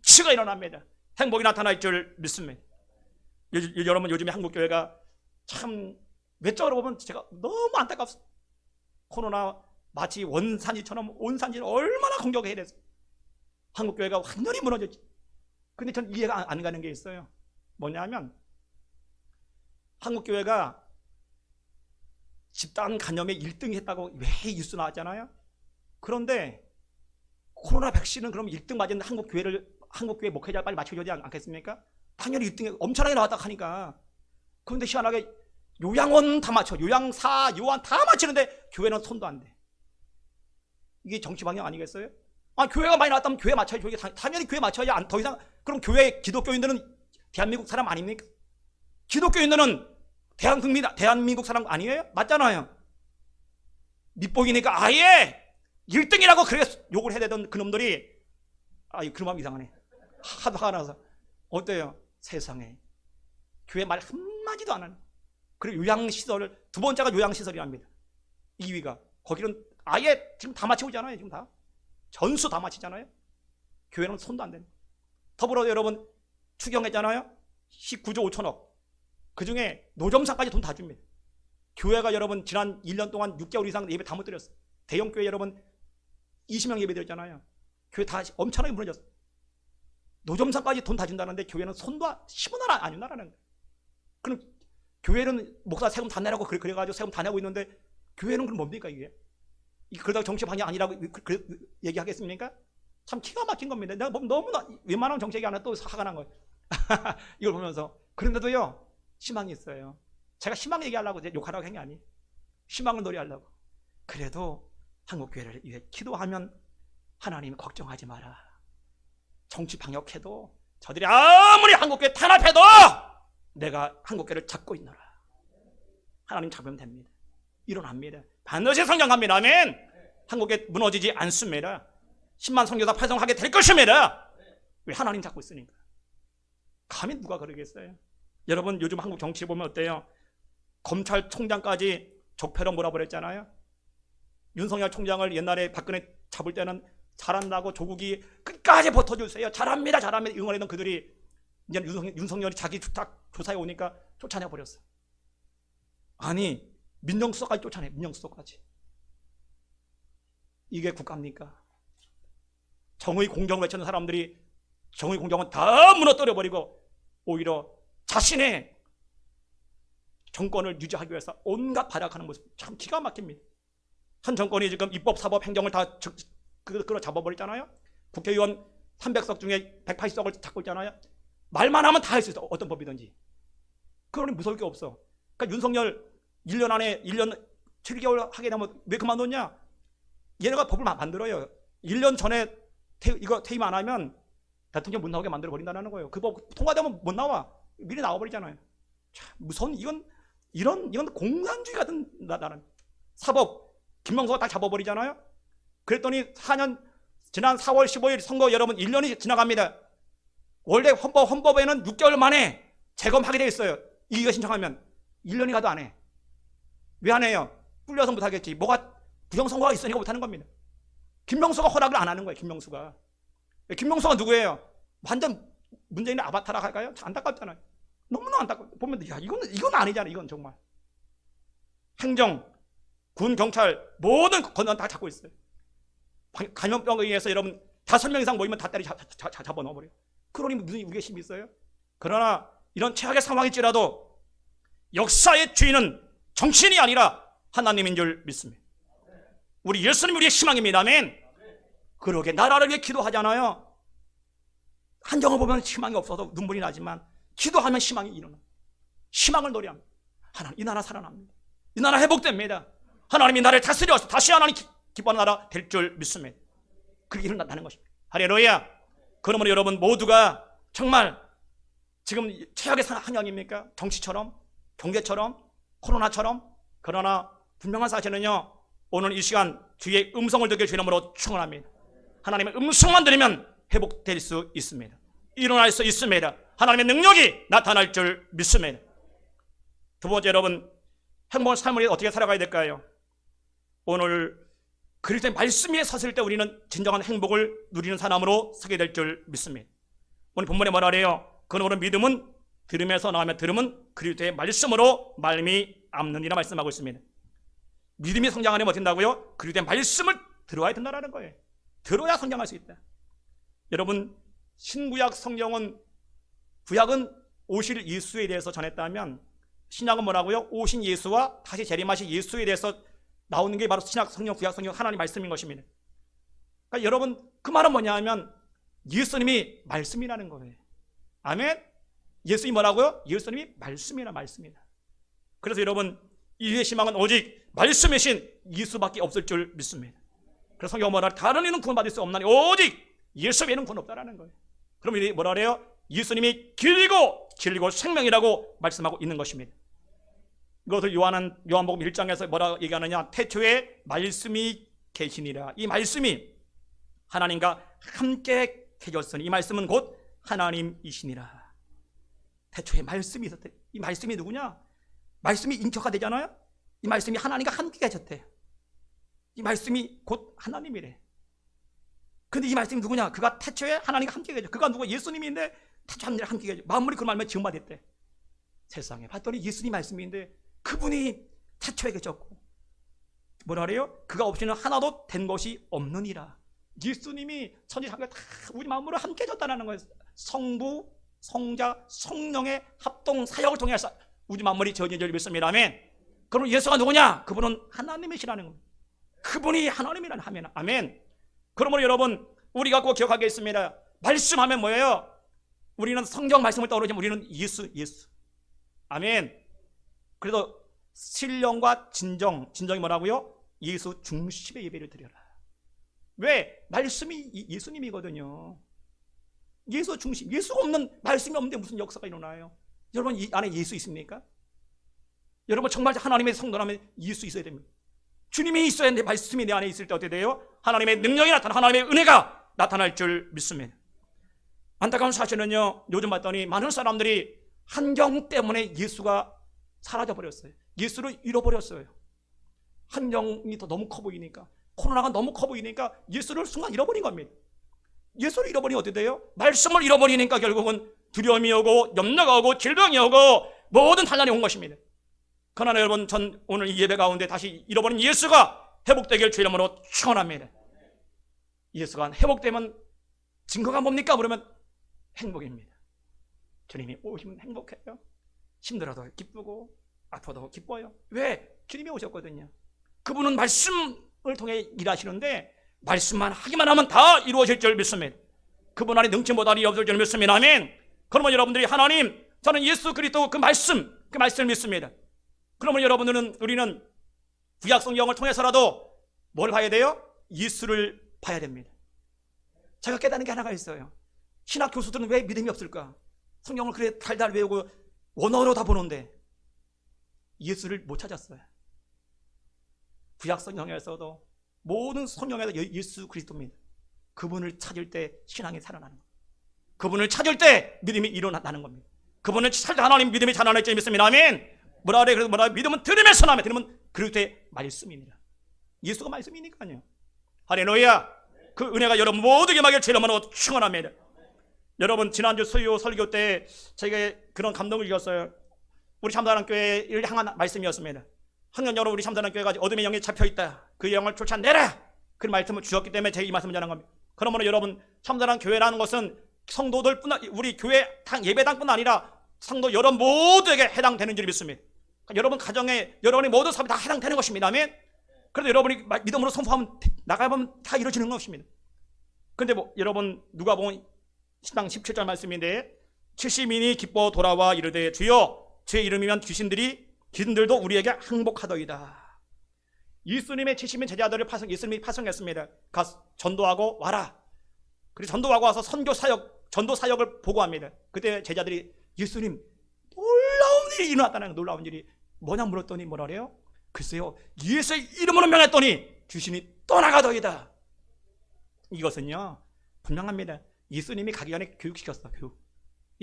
치유가 일어납니다. 행복이 나타날 줄 믿습니다. 여러분 요즘에 한국교회가 참 외적으로 보면 제가 너무 안타깝습니다. 코로나 마치 원산지처럼 온 산지를 얼마나 공격해야 됐어요. 한국교회가 완전히 무너졌지. 근데 전 이해가 안 가는 게 있어요. 뭐냐면 한국교회가 집단 감염에 1등 했다고 왜 뉴스 나왔잖아요. 그런데 코로나 백신은 그럼 1등 맞은 한국교회 목회자 빨리 맞춰줘야 되지 않겠습니까? 당연히 1등에 엄청나게 나왔다고 하니까. 그런데 희한하게 요양원 다 맞춰, 요양사, 요원 다 맞추는데 교회는 손도 안 대. 이게 정치 방향 아니겠어요? 아, 교회가 많이 나왔다면 교회 맞춰야죠. 당연히 교회 맞춰야 더 이상. 그럼 교회 기독교인들은 대한민국 사람 아닙니까? 기독교인들은 대한민국 사람 아니에요? 맞잖아요. 밑보기니까 아예 1등이라고 그래 욕을 해야 되던 그놈들이 그 마음 이상하네. 하도 화가 나서. 어때요? 세상에 교회 말 한마디도 안 하는. 그리고 요양시설 두 번째가 요양시설이랍니다. 2위가 거기는 아예 지금 다 마치고 있잖아요. 지금 다 전수 다 마치잖아요. 교회는 손도 안 되는. 더불어 여러분 추경했잖아요. 19조 5천억. 그중에 노점상까지 돈 다 줍니다. 교회가 여러분 지난 1년 동안 6개월 이상 예배 다 못 드렸어요. 대형 교회 여러분 20명 예배 드렸잖아요. 교회 다 엄청나게 무너졌어요. 노점상까지 돈 다 준다는데 교회는 손도 10원 안 준다라는 거예요. 그럼 교회는 목사 세금 다 내라고 그래가지고 세금 다 내고 있는데 교회는 그럼 뭡니까 이게? 그러다가 정치 방향 아니라고 얘기하겠습니까? 참 기가 막힌 겁니다. 내가 너무나 웬만하면 정책이 안 해 또 화가 난 거예요. 이걸 보면서. 그런데도요 희망이 있어요. 제가 희망 얘기하려고 욕하라고 한 게 아니에요. 희망을 노래하려고. 그래도 한국교회를 위해 기도하면 하나님 걱정하지 마라. 정치 방역해도 저들이 아무리 한국교회 탄압해도 내가 한국교회를 잡고 있노라. 하나님 잡으면 됩니다. 일어납니다. 반드시 성장합니다. 아멘. 한국에 무너지지 않습니다. 10만 선교사 파송하게 될 것입니다. 왜? 하나님 잡고 있으니까. 감히 누가 그러겠어요? 여러분 요즘 한국 정치 보면 어때요? 검찰총장까지 적폐로 몰아버렸잖아요. 윤석열 총장을 옛날에 박근혜 잡을 때는 잘한다고 조국이 끝까지 버텨주세요. 잘합니다. 응원했던 그들이 이제 윤석열이 자기 딱 조사에 오니까 쫓아내버렸어요. 아니 민정수석까지 쫓아내. 민정수석까지. 이게 국가입니까? 정의 공정을 외치는 사람들이 정의 공정은 다 무너뜨려버리고 오히려 자신의 정권을 유지하기 위해서 온갖 발악하는 모습 참 기가 막힙니다. 한 정권이 지금 입법, 사법, 행정을 다 끌어잡아버렸잖아요. 국회의원 300석 중에 180석을 잡고 있잖아요. 말만 하면 다 할 수 있어. 어떤 법이든지. 그러니 무서울 게 없어. 그러니까 윤석열 1년 안에 1년 7개월 하게 되면 왜 그만뒀냐? 얘네가 법을 만들어요. 1년 전에 이거 퇴임 안 하면 대통령 못 나오게 만들어 버린다는 거예요. 그 법 통과되면 못 나와. 미리 나와버리잖아요. 참 무서운 이건 공산주의 같은 나라는. 사법 김명수가 딱 잡아버리잖아요. 그랬더니 지난 4월 15일 선거 여러분 1년이 지나갑니다. 원래 헌법에는 6개월 만에 재검하게 되어 있어요. 이의가 신청하면 1년이 가도 안 해. 왜 안 해요? 뿔려서 못하겠지. 뭐가 부정선거가 있으니까 못하는 겁니다. 김명수가 허락을 안 하는 거예요. 김명수가 누구예요? 완전 문재인의 아바타라 할까요? 안타깝잖아요. 너무나 안타깝고 보면 야 이건 아니잖아. 이건 정말 행정, 군, 경찰 모든 권한 다 잡고 있어요. 감염병에 의해서 여러분 5명 이상 모이면 다 때리 잡아 넣어버려요. 그러니 무슨 우리의 힘이 있어요? 그러나 이런 최악의 상황일지라도 역사의 주인은 정치인이 아니라 하나님인 줄 믿습니다. 우리 예수님 우리의 희망입니다. 아멘. 그러게 나라를 위해 기도하잖아요. 한정을 보면 희망이 없어서 눈물이 나지만 기도하면 희망이 일어나. 희망을 노래합니다. 하나님 이 나라 살아납니다. 이 나라 회복됩니다. 하나님이 나라를 다스려서 다시 하나님 기뻐하는 나라 될 줄 믿습니다. 그렇게 일어난다는 것입니다. 할렐루야. 그러므로 여러분 모두가 정말 지금 최악의 상황입니까? 정치처럼 경제처럼 코로나처럼. 그러나 분명한 사실은요, 오늘 이 시간 주의 음성을 듣게 주의 이름으로 축원합니다. 하나님의 음성만 들으면 회복될 수 있습니다. 일어날 수 있습니다. 하나님의 능력이 나타날 줄 믿습니다. 두 번째, 여러분 행복한 삶을 어떻게 살아가야 될까요? 오늘 그리스도의 말씀 위에 섰을 때 우리는 진정한 행복을 누리는 사람으로 서게 될 줄 믿습니다. 오늘 본문에 뭐라 그래요? 그러므로 믿음은 들음에서 나오며 들음은 그리스도의 말씀으로 말미암느니라 말씀하고 있습니다. 믿음이 성장하려면 어떻게 된다고요? 그리스도의 말씀을 들어야 된다는 거예요. 들어야 성장할 수 있다. 여러분 신구약 성경은, 구약은 오실 예수에 대해서 전했다면 신약은 뭐라고요? 오신 예수와 다시 재림하실 예수에 대해서 나오는 게 바로 신약 성경, 구약 성경 하나님 말씀인 것입니다. 그러니까 여러분 그 말은 뭐냐 하면 예수님이 말씀이라는 거예요. 아멘. 예수님이 뭐라고요? 예수님이 말씀이라 말씀이다. 그래서 여러분 이의 희망은 오직 말씀이신 예수밖에 없을 줄 믿습니다. 그래서 성경은 뭐라 다른 이는 구원받을 수 없나니 오직 예수 외에는 구원 없다라는 거예요. 그럼 이 뭐라 그래요? 예수님이 길고 생명이라고 말씀하고 있는 것입니다. 이것을 요한복음 1장에서 뭐라 얘기하느냐? 태초에 말씀이 계시니라. 이 말씀이 하나님과 함께 계셨으니 이 말씀은 곧 하나님이시니라. 태초에 말씀이 있었대. 이 말씀이 누구냐? 말씀이 인격화 되잖아요. 이 말씀이 하나님과 함께 계셨대. 이 말씀이 곧 하나님이래. 근데 이 말씀이 누구냐? 그가 태초에 하나님과 함께 계셔. 그가 누구? 예수님인데 태초에 하나님과 함께 계셔. 만물이 그 말만 지음바 됐대. 세상에 봤더니 예수님 말씀인데 그분이 태초에 계셨고 뭐라 그래요? 그가 없이는 하나도 된 것이 없느니라. 예수님이 천지창조에 다 우리 마음으로 함께 계셨다는 거예요. 성부, 성자, 성령의 합동 사역을 통해서 우리 만물이 지어진 줄 믿습니다. 아멘. 그럼 예수가 누구냐? 그분은 하나님이시라는 겁니다. 그분이 하나님이라는 하면 아멘. 그러므로 여러분 우리가 꼭 기억하겠습니다. 말씀하면 뭐예요? 우리는 성경 말씀을 떠오르지만 우리는 예수. 아멘. 그래서 신령과 진정이 뭐라고요? 예수 중심의 예배를 드려라. 왜? 말씀이 예수님이거든요. 예수 중심. 예수가 없는, 말씀이 없는데 무슨 역사가 일어나요? 여러분 이 안에 예수 있습니까? 여러분 정말 하나님의 성도라면 예수 있어야 됩니다. 주님이 있어야 하는데 말씀이 내 안에 있을 때 어떻게 돼요? 하나님의 능력이 나타나, 하나님의 은혜가 나타날 줄 믿습니다. 안타까운 사실은요, 요즘 봤더니 많은 사람들이 환경 때문에 예수가 사라져버렸어요. 예수를 잃어버렸어요. 환경이 더 너무 커 보이니까, 코로나가 너무 커 보이니까 예수를 순간 잃어버린 겁니다. 예수를 잃어버리면 어떻게 돼요? 말씀을 잃어버리니까 결국은 두려움이 오고 염려가 오고 질병이 오고 모든 환난이 온 것입니다. 그러나 여러분 전 오늘 이 예배 가운데 다시 잃어버린 예수가 회복되길 주의 이름으로 축원합니다. 예수가 회복되면 증거가 뭡니까? 그러면 행복입니다. 주님이 오시면 행복해요. 힘들어도 기쁘고 아파도 기뻐요. 왜? 주님이 오셨거든요. 그분은 말씀을 통해 일하시는데 말씀만 하기만 하면 다 이루어질 줄 믿습니다. 그분 안에 능치 못할이 없을 줄 믿습니다. 아멘. 그러면 여러분들이 하나님, 저는 예수 그리스도 그 말씀을 믿습니다. 그러면 여러분들은, 우리는 구약 성경을 통해서라도 뭘 봐야 돼요? 예수를 봐야 됩니다. 제가 깨닫는 게 하나가 있어요. 신학 교수들은 왜 믿음이 없을까? 성경을 그래 달달 외우고 원어로 다 보는데 예수를 못 찾았어요. 구약 성경에서도 모든 성경에서 예수 그리스도입니다. 그분을 찾을 때 신앙이 살아나는 겁니다. 그분을 찾을 때 믿음이 일어나는 겁니다. 그분을 찾을 때 하나님 믿음이 자라날 줄 믿습니다. 아멘. 뭐라 그래? 그래서 뭐라 그래? 믿음은 들음에서 나면, 들음은 그리스도의 말씀입니다. 예수가 말씀이니까요. 할렐루야. 그 은혜가 여러분 모두에게 임하길 주의 이름으로 축원합니다. 여러분 지난주 수요 설교 때 저에게 그런 감동을 주셨어요. 우리 참사랑교회를 향한 말씀이었습니다. 학년 여러분, 우리 참사랑교회가 어둠의 영에 잡혀있다. 그 영을 쫓아내라. 그 말씀을 주셨기 때문에 제가 이 말씀을 전한 겁니다. 그러므로 여러분 참사랑교회라는 것은 성도들뿐, 우리 교회 예배당뿐 아니라 상도 여러분 모두에게 해당되는 줄 믿습니다. 그러니까 여러분 가정에 여러분의 모든 삶이 다 해당되는 것입니다. 아멘. 그래도 여러분이 믿음으로 선포하면 나가면 다 이루어지는 것입니다. 그런데 여러분 누가복음 10장 17절 말씀인데 70인이 기뻐 돌아와 이르되 주여 주의 이름이면 귀신들도 우리에게 항복하더이다. 예수님의 70인 제자들을 예수님이 파송했습니다. 가서 전도하고 와라. 그리고 전도하고 와서 전도 사역을 보고합니다. 그때 제자들이 예수님 놀라운 일이 일어났다는 놀라운 일이 뭐냐 물었더니 뭐라 그래요? 글쎄요 예수의 이름으로 명했더니 귀신이 떠나가더이다. 이것은요 분명합니다. 예수님이 가기 전에 교육시켰어. 교육.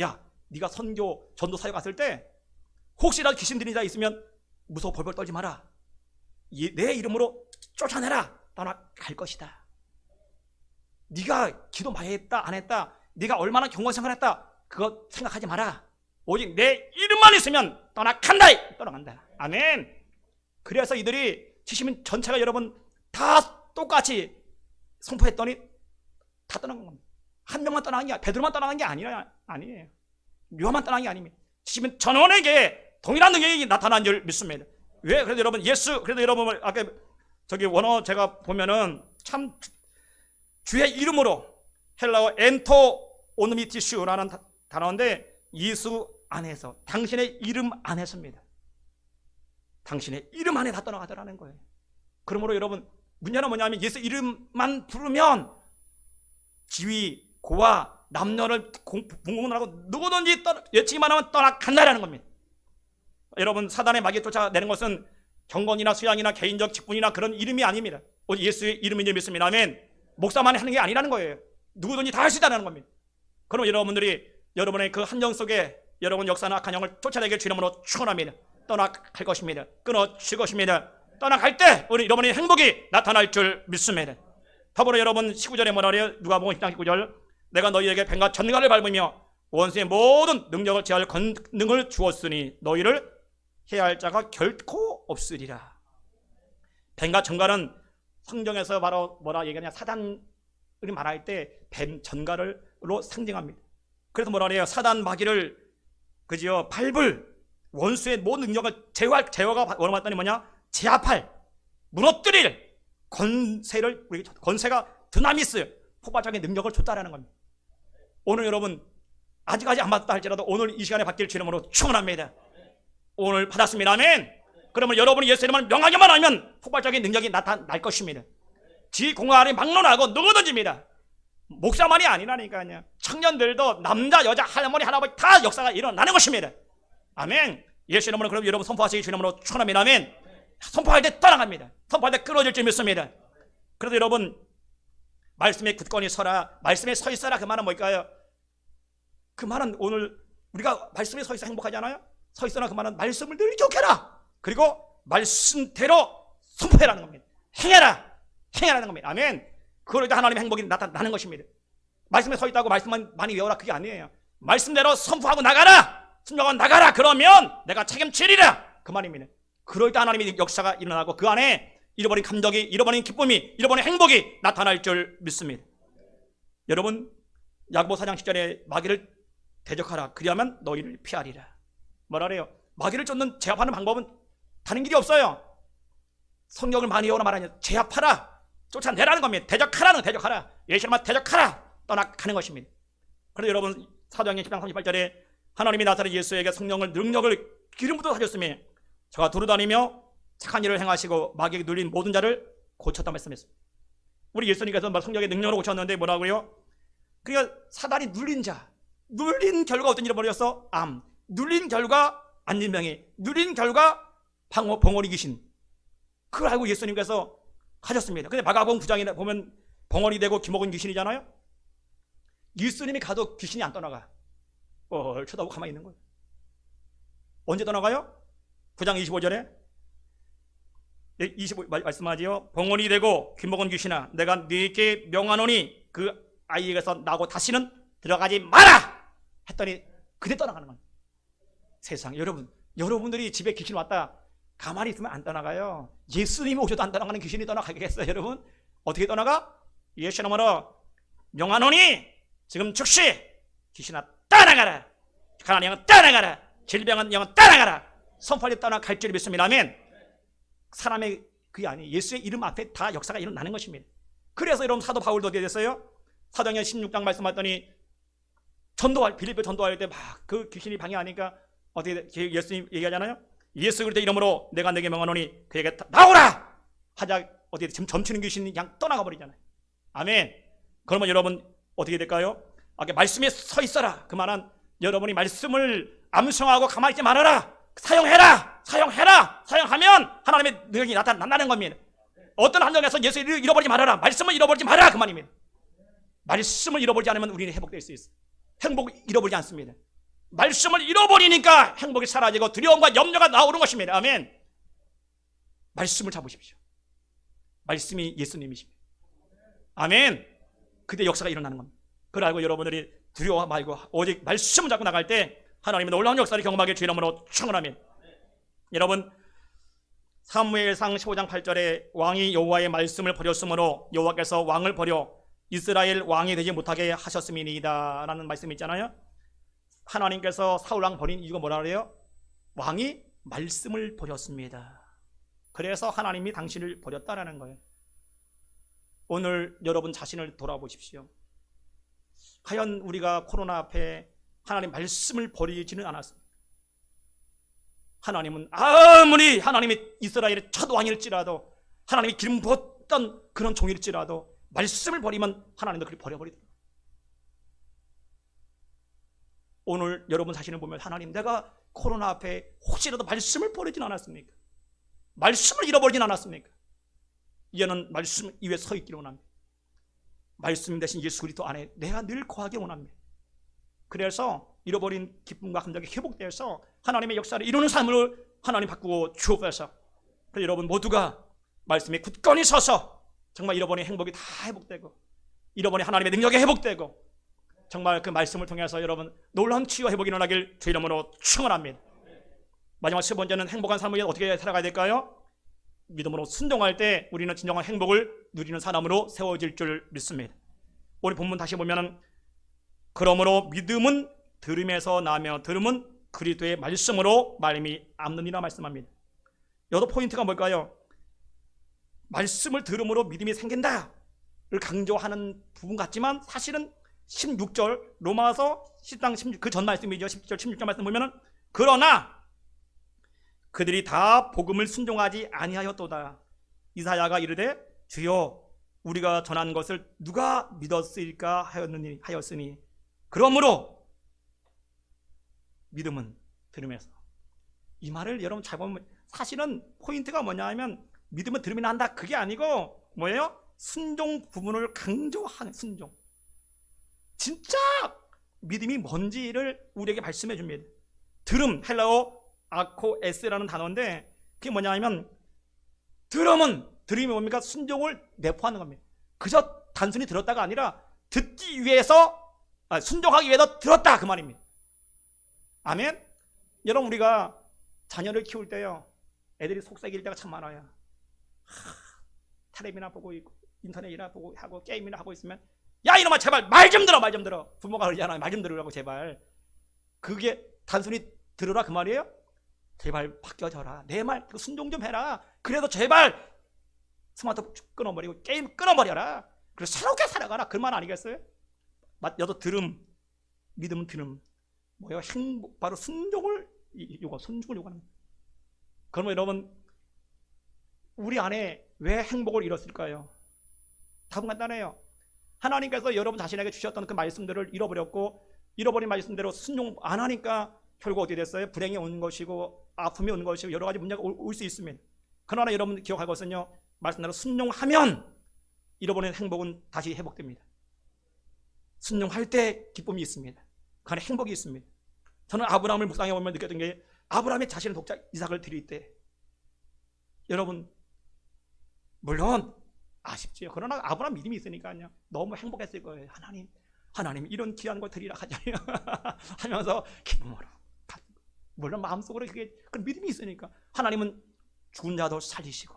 야 네가 전도 사역 갔을 때 혹시라도 귀신들이 다 있으면 무서워 벌벌 떨지 마라. 내 이름으로 쫓아내라. 떠나갈 것이다. 네가 기도 많이 했다 안 했다 네가 얼마나 경건생활 했다 그거 생각하지 마라. 오직 내 이름만 있으면 떠나간다. 아멘. 그래서 이들이 70인 전체가 여러분 다 똑같이 선포했더니 다 떠난 겁니다. 한 명만 떠나간 게 베드로만 떠나간 게 아니에요. 요한만 떠나간 게 아닙니다. 70인 전원에게 동일한 능력이 나타난 줄 믿습니다. 왜? 그래도 여러분 그래도 여러분 아까 원어 제가 보면은 참 주의 이름으로 헬라어 엔토 오누미티슈라는 단어인데 예수 안에서 당신의 이름 안에서입니다. 당신의 이름 안에 다 떠나가더라는 거예요. 그러므로 여러분 문제는 뭐냐면 예수 이름만 부르면 지위, 고와 남녀를 분공하고 누구든지 외치기만 하면 떠나간다라는 겁니다. 여러분 사단의 마귀에 쫓아내는 것은 경건이나 수양이나 개인적 직분이나 그런 이름이 아닙니다. 오직 예수의 이름인 줄 믿습니다. 아멘. 목사만이 하는 게 아니라는 거예요. 누구든지 다 할 수 있다는 겁니다. 그럼 여러분들이 여러분의 그 함정 속에 여러분 역사나 악한 영을 쫓아내길 주님으로 축원합니다. 떠나갈 것입니다. 끊어질 것입니다. 떠나갈 때 우리 여러분의 행복이 나타날 줄 믿습니다. 더불어 여러분 19절에 뭐라 그래요? 누가복음 10장 19절 내가 너희에게 뱀과 전갈을 밟으며 원수의 모든 능력을 제할 권능을 주었으니 너희를 해할 자가 결코 없으리라. 뱀과 전갈은 성경에서 바로 뭐라 얘기하냐 사단을 말할 때 뱀 전갈로 상징합니다. 그래서 뭐라 그래요? 사단 마귀를 그지요 밟을 원수의 모든 능력을 제어가 원어 봤더니 뭐냐? 제압할 무너뜨릴 권세가 드나미스 폭발적인 능력을 줬다라는 겁니다. 오늘 여러분 아직까지 안 받았다 할지라도 오늘 이 시간에 받길 주님으로 축원합니다. 오늘 받았습니다. 아멘. 그러면 여러분이 예수 이름을 명하게만 하면 폭발적인 능력이 나타날 것입니다. 지 공활이 막론하고 누구든지입니다. 목사만이 아니라니까요. 청년들도 남자, 여자, 할머니, 할아버지 다 역사가 일어나는 것입니다. 아멘. 예수 이름으로 그럼 여러분 선포하시기 주님으로 축원합니다. 아멘. 선포할 때 떠나갑니다. 선포할 때 끊어질 줄 믿습니다. 그래도 여러분 말씀에 굳건히 서라, 말씀에 서 있어라 그 말은 뭘까요? 그 말은 오늘 우리가 말씀에 서 있어 행복하잖아요. 서 있어라 그 말은 말씀을 늘 기억해라. 그리고 말씀대로 선포해라는 겁니다. 행해라는 겁니다. 아멘. 그걸로 하나님의 행복이 나타나는 것입니다. 말씀에 서 있다고 말씀만 많이 외워라 그게 아니에요. 말씀대로 선포하고 나가라. 순종하고 나가라. 그러면 내가 책임지리라 그 말입니다. 그럴 때 하나님의 역사가 일어나고 그 안에 잃어버린 감격이, 잃어버린 기쁨이, 잃어버린 행복이 나타날 줄 믿습니다. 여러분 야고보 4장 10절에 마귀를 대적하라. 그리하면 너희를 피하리라. 뭐라 그래요? 마귀를 쫓는 제압하는 방법은 다른 길이 없어요. 성경을 많이 외우라 말하냐. 제압하라. 쫓아내라는 겁니다. 대적하라. 예수님만 대적하라. 떠나가는 것입니다. 그런데 여러분 사도행전 10장 38절에 하나님이 나사렛 예수에게 성령을 능력을 기름부터 하셨으며 저가 두루다니며 착한 일을 행하시고 마귀에게 눌린 모든 자를 고쳤다 말씀했습니다. 우리 예수님께서 성령의 능력으로 고쳤는데 뭐라고요? 그러니까 사단이 눌린 결과 어떤 일이 벌어졌어? 암. 눌린 결과 안진병이, 눌린 결과 벙어리 귀신. 그걸 알고 예수님께서 하셨습니다. 근데 마가복음 9장에 보면 벙어리 되고 기먹은 귀신이잖아요. 예수님이 가도 귀신이 안 떠나가. 쳐다보고 가만히 있는 거예요. 언제 떠나가요? 9장 25절에 25 말씀하지요. 벙어리 되고 귀먹은 귀신아 내가 네게 명하노니 그 아이에게서 나고 다시는 들어가지 마라 했더니 그대 떠나가는 거예요. 세상 여러분들이 집에 귀신 왔다 가만히 있으면 안 떠나가요. 예수님이 오셔도 안 떠나가는 귀신이 떠나가겠어요? 여러분 어떻게 떠나가? 예수 이름으로 명하노니 지금 즉시 귀신아 떠나가라. 가난한 영은 떠나가라. 질병은 영은 떠나가라. 선포하여 떠나갈 줄 믿습니다. 아멘. 사람의 그게 아니에요. 예수의 이름 앞에 다 역사가 일어나는 것입니다. 그래서 여러분 사도 바울도 어떻게 됐어요? 사도행전 16장 말씀하더니 전도할 빌립보 전도할 때 막 그 귀신이 방해하니까 어떻게 예수님 얘기하잖아요. 예수 그리스도 이름으로 내가 내게 명하노니 그에게 나오라 하자 어떻게 지금 점치는 귀신이 그냥 떠나가 버리잖아요. 아멘. 그러면 여러분 어떻게 될까요? 아까 말씀에 서 있어라. 그 말은 여러분이 말씀을 암송하고 가만히 있지 말아라. 사용해라. 사용하면 하나님의 능력이 나타난다는 겁니다. 어떤 환경에서 예수를 잃어버리지 말아라. 말씀을 잃어버리지 마라. 그 말입니다. 말씀을 잃어버리지 않으면 우리는 회복될 수 있어요. 행복을 잃어버리지 않습니다. 말씀을 잃어버리니까 행복이 사라지고 두려움과 염려가 나오는 것입니다. 아멘. 말씀을 잡으십시오. 말씀이 예수님이십니다. 아멘. 그때 역사가 일어나는 겁니다. 그걸 알고 여러분들이 두려워 말고 오직 말씀을 잡고 나갈 때 하나님의 놀라운 역사를 경험하게 주의 이름으로 축원합니다. 여러분 사무엘상 15장 8절에 왕이 여호와의 말씀을 버렸으므로 여호와께서 왕을 버려 이스라엘 왕이 되지 못하게 하셨음이니이다 라는 말씀이 있잖아요. 하나님께서 사울왕 버린 이유가 뭐라 그래요? 왕이 말씀을 버렸습니다. 그래서 하나님이 당신을 버렸다라는 거예요. 오늘 여러분 자신을 돌아보십시오. 과연 우리가 코로나 앞에 하나님 말씀을 버리지는 않았습니다. 하나님은 아무리 하나님이 이스라엘의 첫 왕일지라도 하나님이 기름 부었던 그런 종일지라도 말씀을 버리면 하나님도 그를 버려버리더라고요. 오늘 여러분 자신을 보면 하나님 내가 코로나 앞에 혹시라도 말씀을 버리진 않았습니까? 말씀을 잃어버리진 않았습니까? 이제는 말씀 위에 서 있기를 원합니다. 말씀 대신 예수 그리스도 안에 내가 늘 거하기 원합니다. 그래서 잃어버린 기쁨과 감정이 회복되어서 하나님의 역사를 이루는 삶을 하나님 바꾸고 주옵소서. 그래서 여러분 모두가 말씀에 굳건히 서서 정말 잃어버린 행복이 다 회복되고 잃어버린 하나님의 능력이 회복되고 정말 그 말씀을 통해서 여러분 놀라운 치유와 회복이 일어나길 주 이름으로 축원합니다. 마지막 세 번째는 행복한 삶을 위해 어떻게 살아가야 될까요? 믿음으로 순종할 때 우리는 진정한 행복을 누리는 사람으로 세워질 줄 믿습니다. 우리 본문 다시 보면은 그러므로 믿음은 들음에서 나며 들음은 그리스도의 말씀으로 말미 암느니라 말씀합니다. 여기서 포인트가 뭘까요? 말씀을 들음으로 믿음이 생긴다를 강조하는 부분 같지만 사실은 16절 로마서 10장 16, 그 전 말씀이죠. 17절 16절 말씀 보면은 그러나 그들이 다 복음을 순종하지 아니하였도다. 이사야가 이르되 주여 우리가 전한 것을 누가 믿었을까 하였으니 그러므로 믿음은 들음에서. 이 말을 여러분 잘 보면 사실은 포인트가 뭐냐 하면 믿음은 들음이 난다 그게 아니고 뭐예요? 순종 부분을 강조하는 순종. 진짜 믿음이 뭔지를 우리에게 말씀해 줍니다. 들음 헬라어 아코에스라는 단어인데 그게 뭐냐 하면 들음이 뭡니까? 순종을 내포하는 겁니다. 그저 단순히 들었다가 아니라 듣기 위해서 순종하기 위해서 들었다 그 말입니다. 아멘. 여러분 우리가 자녀를 키울 때요 애들이 속삭일 때가 참 많아요. 텔레비나 보고 있고 인터넷이나 보고 하고 게임이나 하고 있으면 야 이놈아 제발 말 좀 들어. 부모가 그러잖아요. 말 좀 들으라고 제발. 그게 단순히 들으라 그 말이에요? 제발 바뀌어져라. 내 말 순종 좀 해라. 그래도 제발 스마트폰 끊어버리고 게임 끊어버려라. 그래서 새롭게 살아가라. 그 말 아니겠어요? 여도 들음, 믿음은 들음. 뭐예요? 행복, 바로 순종을 요구하는 거예요. 그러면 여러분 우리 안에 왜 행복을 잃었을까요? 답은 간단해요. 하나님께서 여러분 자신에게 주셨던 그 말씀들을 잃어버렸고 잃어버린 말씀대로 순종 안 하니까 결국 어떻게 됐어요? 불행이 오는 것이고 아픔이 오는 것이고 여러 가지 문제가 올 수 있습니다. 그러나 여러분 기억할 것은요 말씀대로 순종하면 잃어버린 행복은 다시 회복됩니다. 순종할 때 기쁨이 있습니다. 그 안에 행복이 있습니다. 저는 아브라함을 묵상해 보면 느꼈던 게 아브라함이 자신의 독자 이삭을 드릴 때 여러분 물론 아쉽지요. 그러나 아브라함 믿음이 있으니까요 너무 행복했을 거예요. 하나님 이런 귀한 거 드리라 하잖아요. 하면서 기쁨으로 물론 마음속으로 그게 그 믿음이 있으니까 하나님은 죽은 자도 살리시고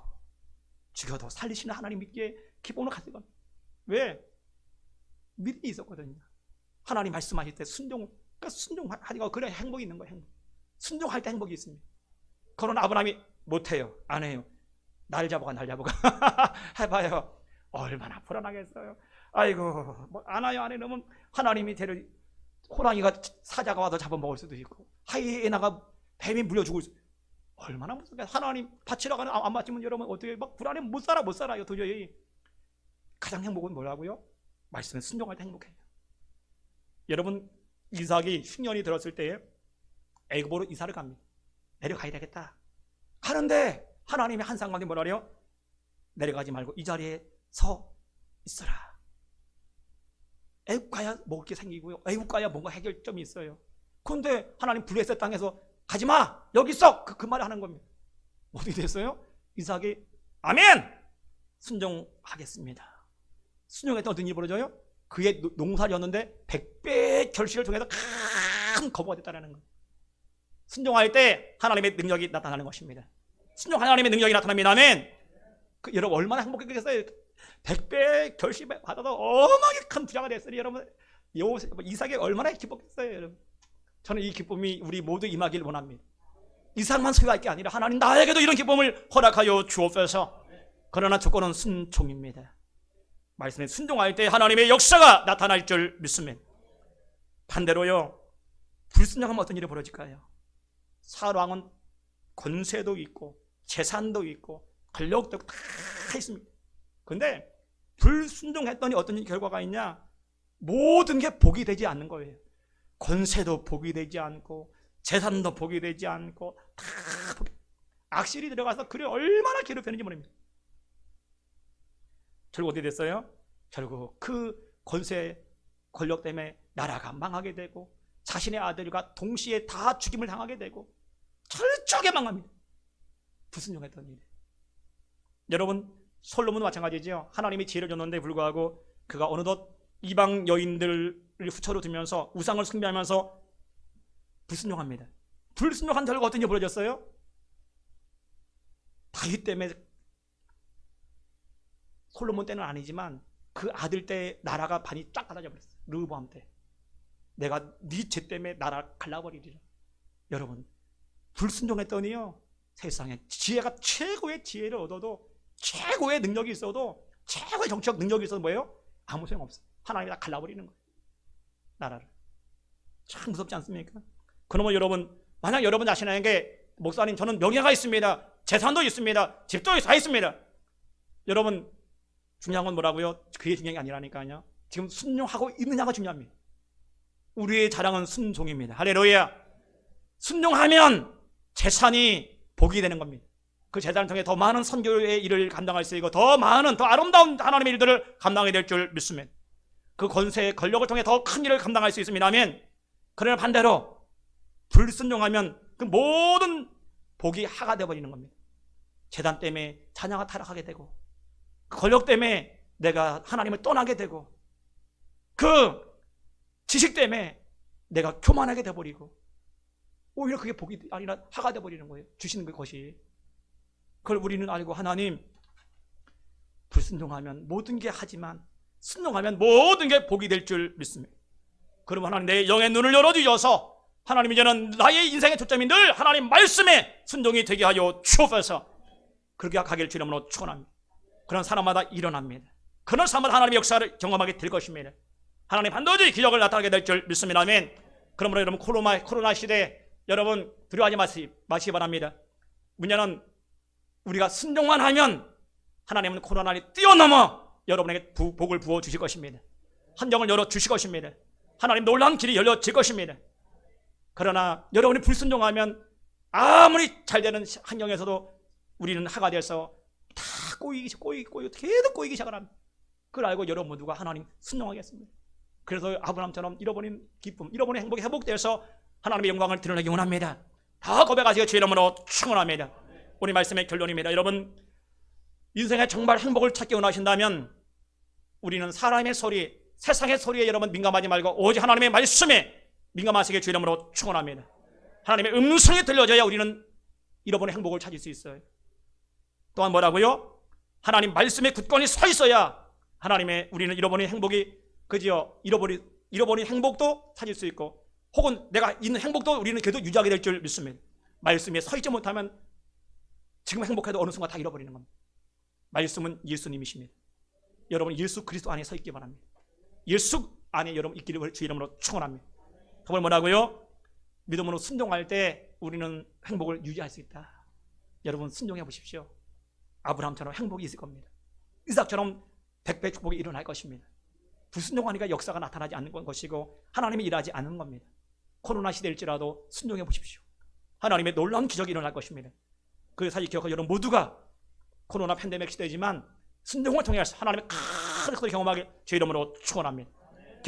죽여도 살리시는 하나님 믿기에 기쁨으로 갔을 겁니다. 왜? 믿음이 있었거든요. 하나님 말씀하실 때 순종 그러니까 순종하니까 그래 행복이 있는 거예요. 행복. 순종할 때 행복이 있습니다. 그러나 아브라함이 못해요. 안 해요. 날 잡아가 해봐요. 얼마나 불안하겠어요. 아이고 뭐 안 와요. 안 해놓으면 하나님이 호랑이가 사자가 와서 잡아먹을 수도 있고 하이에나가 뱀이 물려 죽을 수. 얼마나 무섭게 하나님 바치러 안 맞으면 여러분 어떻게 막 불안해 못 살아요 도저히. 가장 행복은 뭐라고요? 말씀에 순종할 때 행복해요. 여러분 이삭이 흉년이 들었을 때에 애굽으로 이사를 갑니다. 내려가야 되겠다. 가는데 하나님이 한 상관이 뭐라래요? 내려가지 말고 이 자리에 서 있어라. 애굽 가야 먹을 게 생기고요. 애굽 가야 뭔가 해결점이 있어요. 그런데 하나님 블레셋 땅에서 가지마 여기 있어 그 말을 하는 겁니다. 어떻게 됐어요? 이삭이 아멘 순종하겠습니다. 순종했던 어떤 일이 벌어져요? 그의 농사였는데 100배의 결실을 통해서 큰 거부가 됐다는 거예요. 순종할 때 하나님의 능력이 나타나는 것입니다. 순종 하나님의 능력이 나타납니다. 아멘. 여러분 얼마나 행복했겠어요. 100배의 결실을 받아서 어마어마하게 큰 부자가 됐으니 여러분 이삭이 얼마나 기뻤겠어요. 여러분 저는 이 기쁨이 우리 모두 임하길 원합니다. 이삭만 소유할 게 아니라 하나님 나에게도 이런 기쁨을 허락하여 주옵소서. 그러나 조건은 순종입니다. 말씀에 순종할 때 하나님의 역사가 나타날 줄 믿습니다. 반대로요 불순종하면 어떤 일이 벌어질까요? 사랑은 권세도 있고 재산도 있고 권력도 다 있습니다. 그런데 불순종했더니 어떤 결과가 있냐? 모든 게 복이 되지 않는 거예요. 권세도 복이 되지 않고 재산도 복이 되지 않고 다 악실이 들어가서 그를 얼마나 괴롭혔는지 모릅니다. 결국 어떻게 됐어요? 결국 그 권세 권력 때문에 나라가 망하게 되고 자신의 아들과 동시에 다 죽임을 당하게 되고 철저하게 망합니다. 불순종했던 일. 여러분 솔로몬도 마찬가지죠. 하나님이 지혜를 줬는데 불구하고 그가 어느덧 이방 여인들을 후처로 두면서 우상을 숭배하면서 불순종합니다. 불순종한 결과 어떤 일이 벌어졌어요? 다윗 때문에 솔로몬 때는 아니지만 그 아들 때 나라가 반이 쫙 갈라져 버렸어요. 르호보암 때. 내가 네 죄 때문에 나라 갈라버리리라. 여러분 불순종했더니요 세상에 지혜가 최고의 지혜를 얻어도 최고의 능력이 있어도 최고의 정치적 능력이 있어도 뭐예요? 아무 소용없어요. 하나님이 다 갈라버리는 거예요. 나라를. 참 무섭지 않습니까? 그러면 여러분 만약 여러분 자신에게 목사님 저는 명예가 있습니다. 재산도 있습니다. 집도 다 있습니다. 여러분 중요한 건 뭐라고요? 그게 중요한 게 아니라니까요. 지금 순종하고 있느냐가 중요합니다. 우리의 자랑은 순종입니다. 할렐루야. 순종하면 재산이 복이 되는 겁니다. 그 재산을 통해 더 많은 선교의 일을 감당할 수 있고 더 많은 더 아름다운 하나님의 일들을 감당하게 될 줄 믿습니다. 그 권세의 권력을 통해 더 큰 일을 감당할 수 있습니다. 아멘. 그러나 반대로 불순종하면 그 모든 복이 하가 되어버리는 겁니다. 재단 때문에 자녀가 타락하게 되고 그 권력 때문에 내가 하나님을 떠나게 되고 그 지식 때문에 내가 교만하게 되어버리고 오히려 그게 복이 아니라 하가 되어버리는 거예요. 주시는 것이. 그걸 우리는 알고 하나님 불순종하면 모든 게 하지만 순종하면 모든 게 복이 될 줄 믿습니다. 그러면 하나님 내 영의 눈을 열어주셔서 하나님 이제는 나의 인생의 초점이 늘 하나님 말씀에 순종이 되게 하여 주옵소서. 그렇게 가길 주님으로 축원합니다. 그런 사람마다 일어납니다. 그런 사람마다 하나님의 역사를 경험하게 될 것입니다. 하나님 반드시 기적을 나타나게 될 줄 믿습니다. 아멘. 그러므로 여러분 코로나 시대에 여러분 두려워하지 마시기 바랍니다. 문제는 우리가 순종만 하면 하나님은 코로나를 뛰어넘어 여러분에게 복을 부어 주실 것입니다. 환경을 열어 주실 것입니다. 하나님 놀라운 길이 열려질 것입니다. 그러나 여러분이 불순종하면 아무리 잘 되는 환경에서도 우리는 하가 돼서 다 꼬이고 계속 꼬이기 시작을 합니다. 그걸 알고 여러분 모두가 하나님 순종하겠습니다. 그래서 아브라함처럼 잃어버린 기쁨, 잃어버린 행복이 회복돼서 하나님의 영광을 드러내기 원합니다. 다 고백하시고 주의 이름으로 축원합니다. 우리 말씀의 결론입니다. 여러분 인생에 정말 행복을 찾기 원하신다면 우리는 사람의 소리, 세상의 소리에 여러분 민감하지 말고 오직 하나님의 말씀에 민감하시게 주의 이름으로 축원합니다. 하나님의 음성이 들려져야 우리는 잃어버린 행복을 찾을 수 있어요. 또한 뭐라고요? 하나님 말씀에 굳건히 서 있어야 하나님의 우리는 잃어버린 행복이 그지요 잃어버린 행복도 찾을 수 있고 혹은 내가 있는 행복도 우리는 계속 유지하게 될 줄 믿습니다. 말씀에 서 있지 못하면 지금 행복해도 어느 순간 다 잃어버리는 겁니다. 말씀은 예수님이십니다. 여러분 예수 그리스도 안에 서 있기 바랍니다. 예수 안에 여러분 있기를 주 이름으로 축원합니다. 더불어 뭐라고요? 믿음으로 순종할 때 우리는 행복을 유지할 수 있다. 여러분 순종해 보십시오. 아브라함처럼 행복이 있을 겁니다. 이삭처럼 백배 축복이 일어날 것입니다. 불순종하니까 역사가 나타나지 않는 것이고 하나님이 일하지 않는 겁니다. 코로나 시대일지라도 순종해 보십시오. 하나님의 놀라운 기적이 일어날 것입니다. 그 사실 기억하고 여러분 모두가 코로나 팬데믹 시대이지만 순종을 통해 하나님의 큰 것을 경험하길 제 이름으로 축원합니다.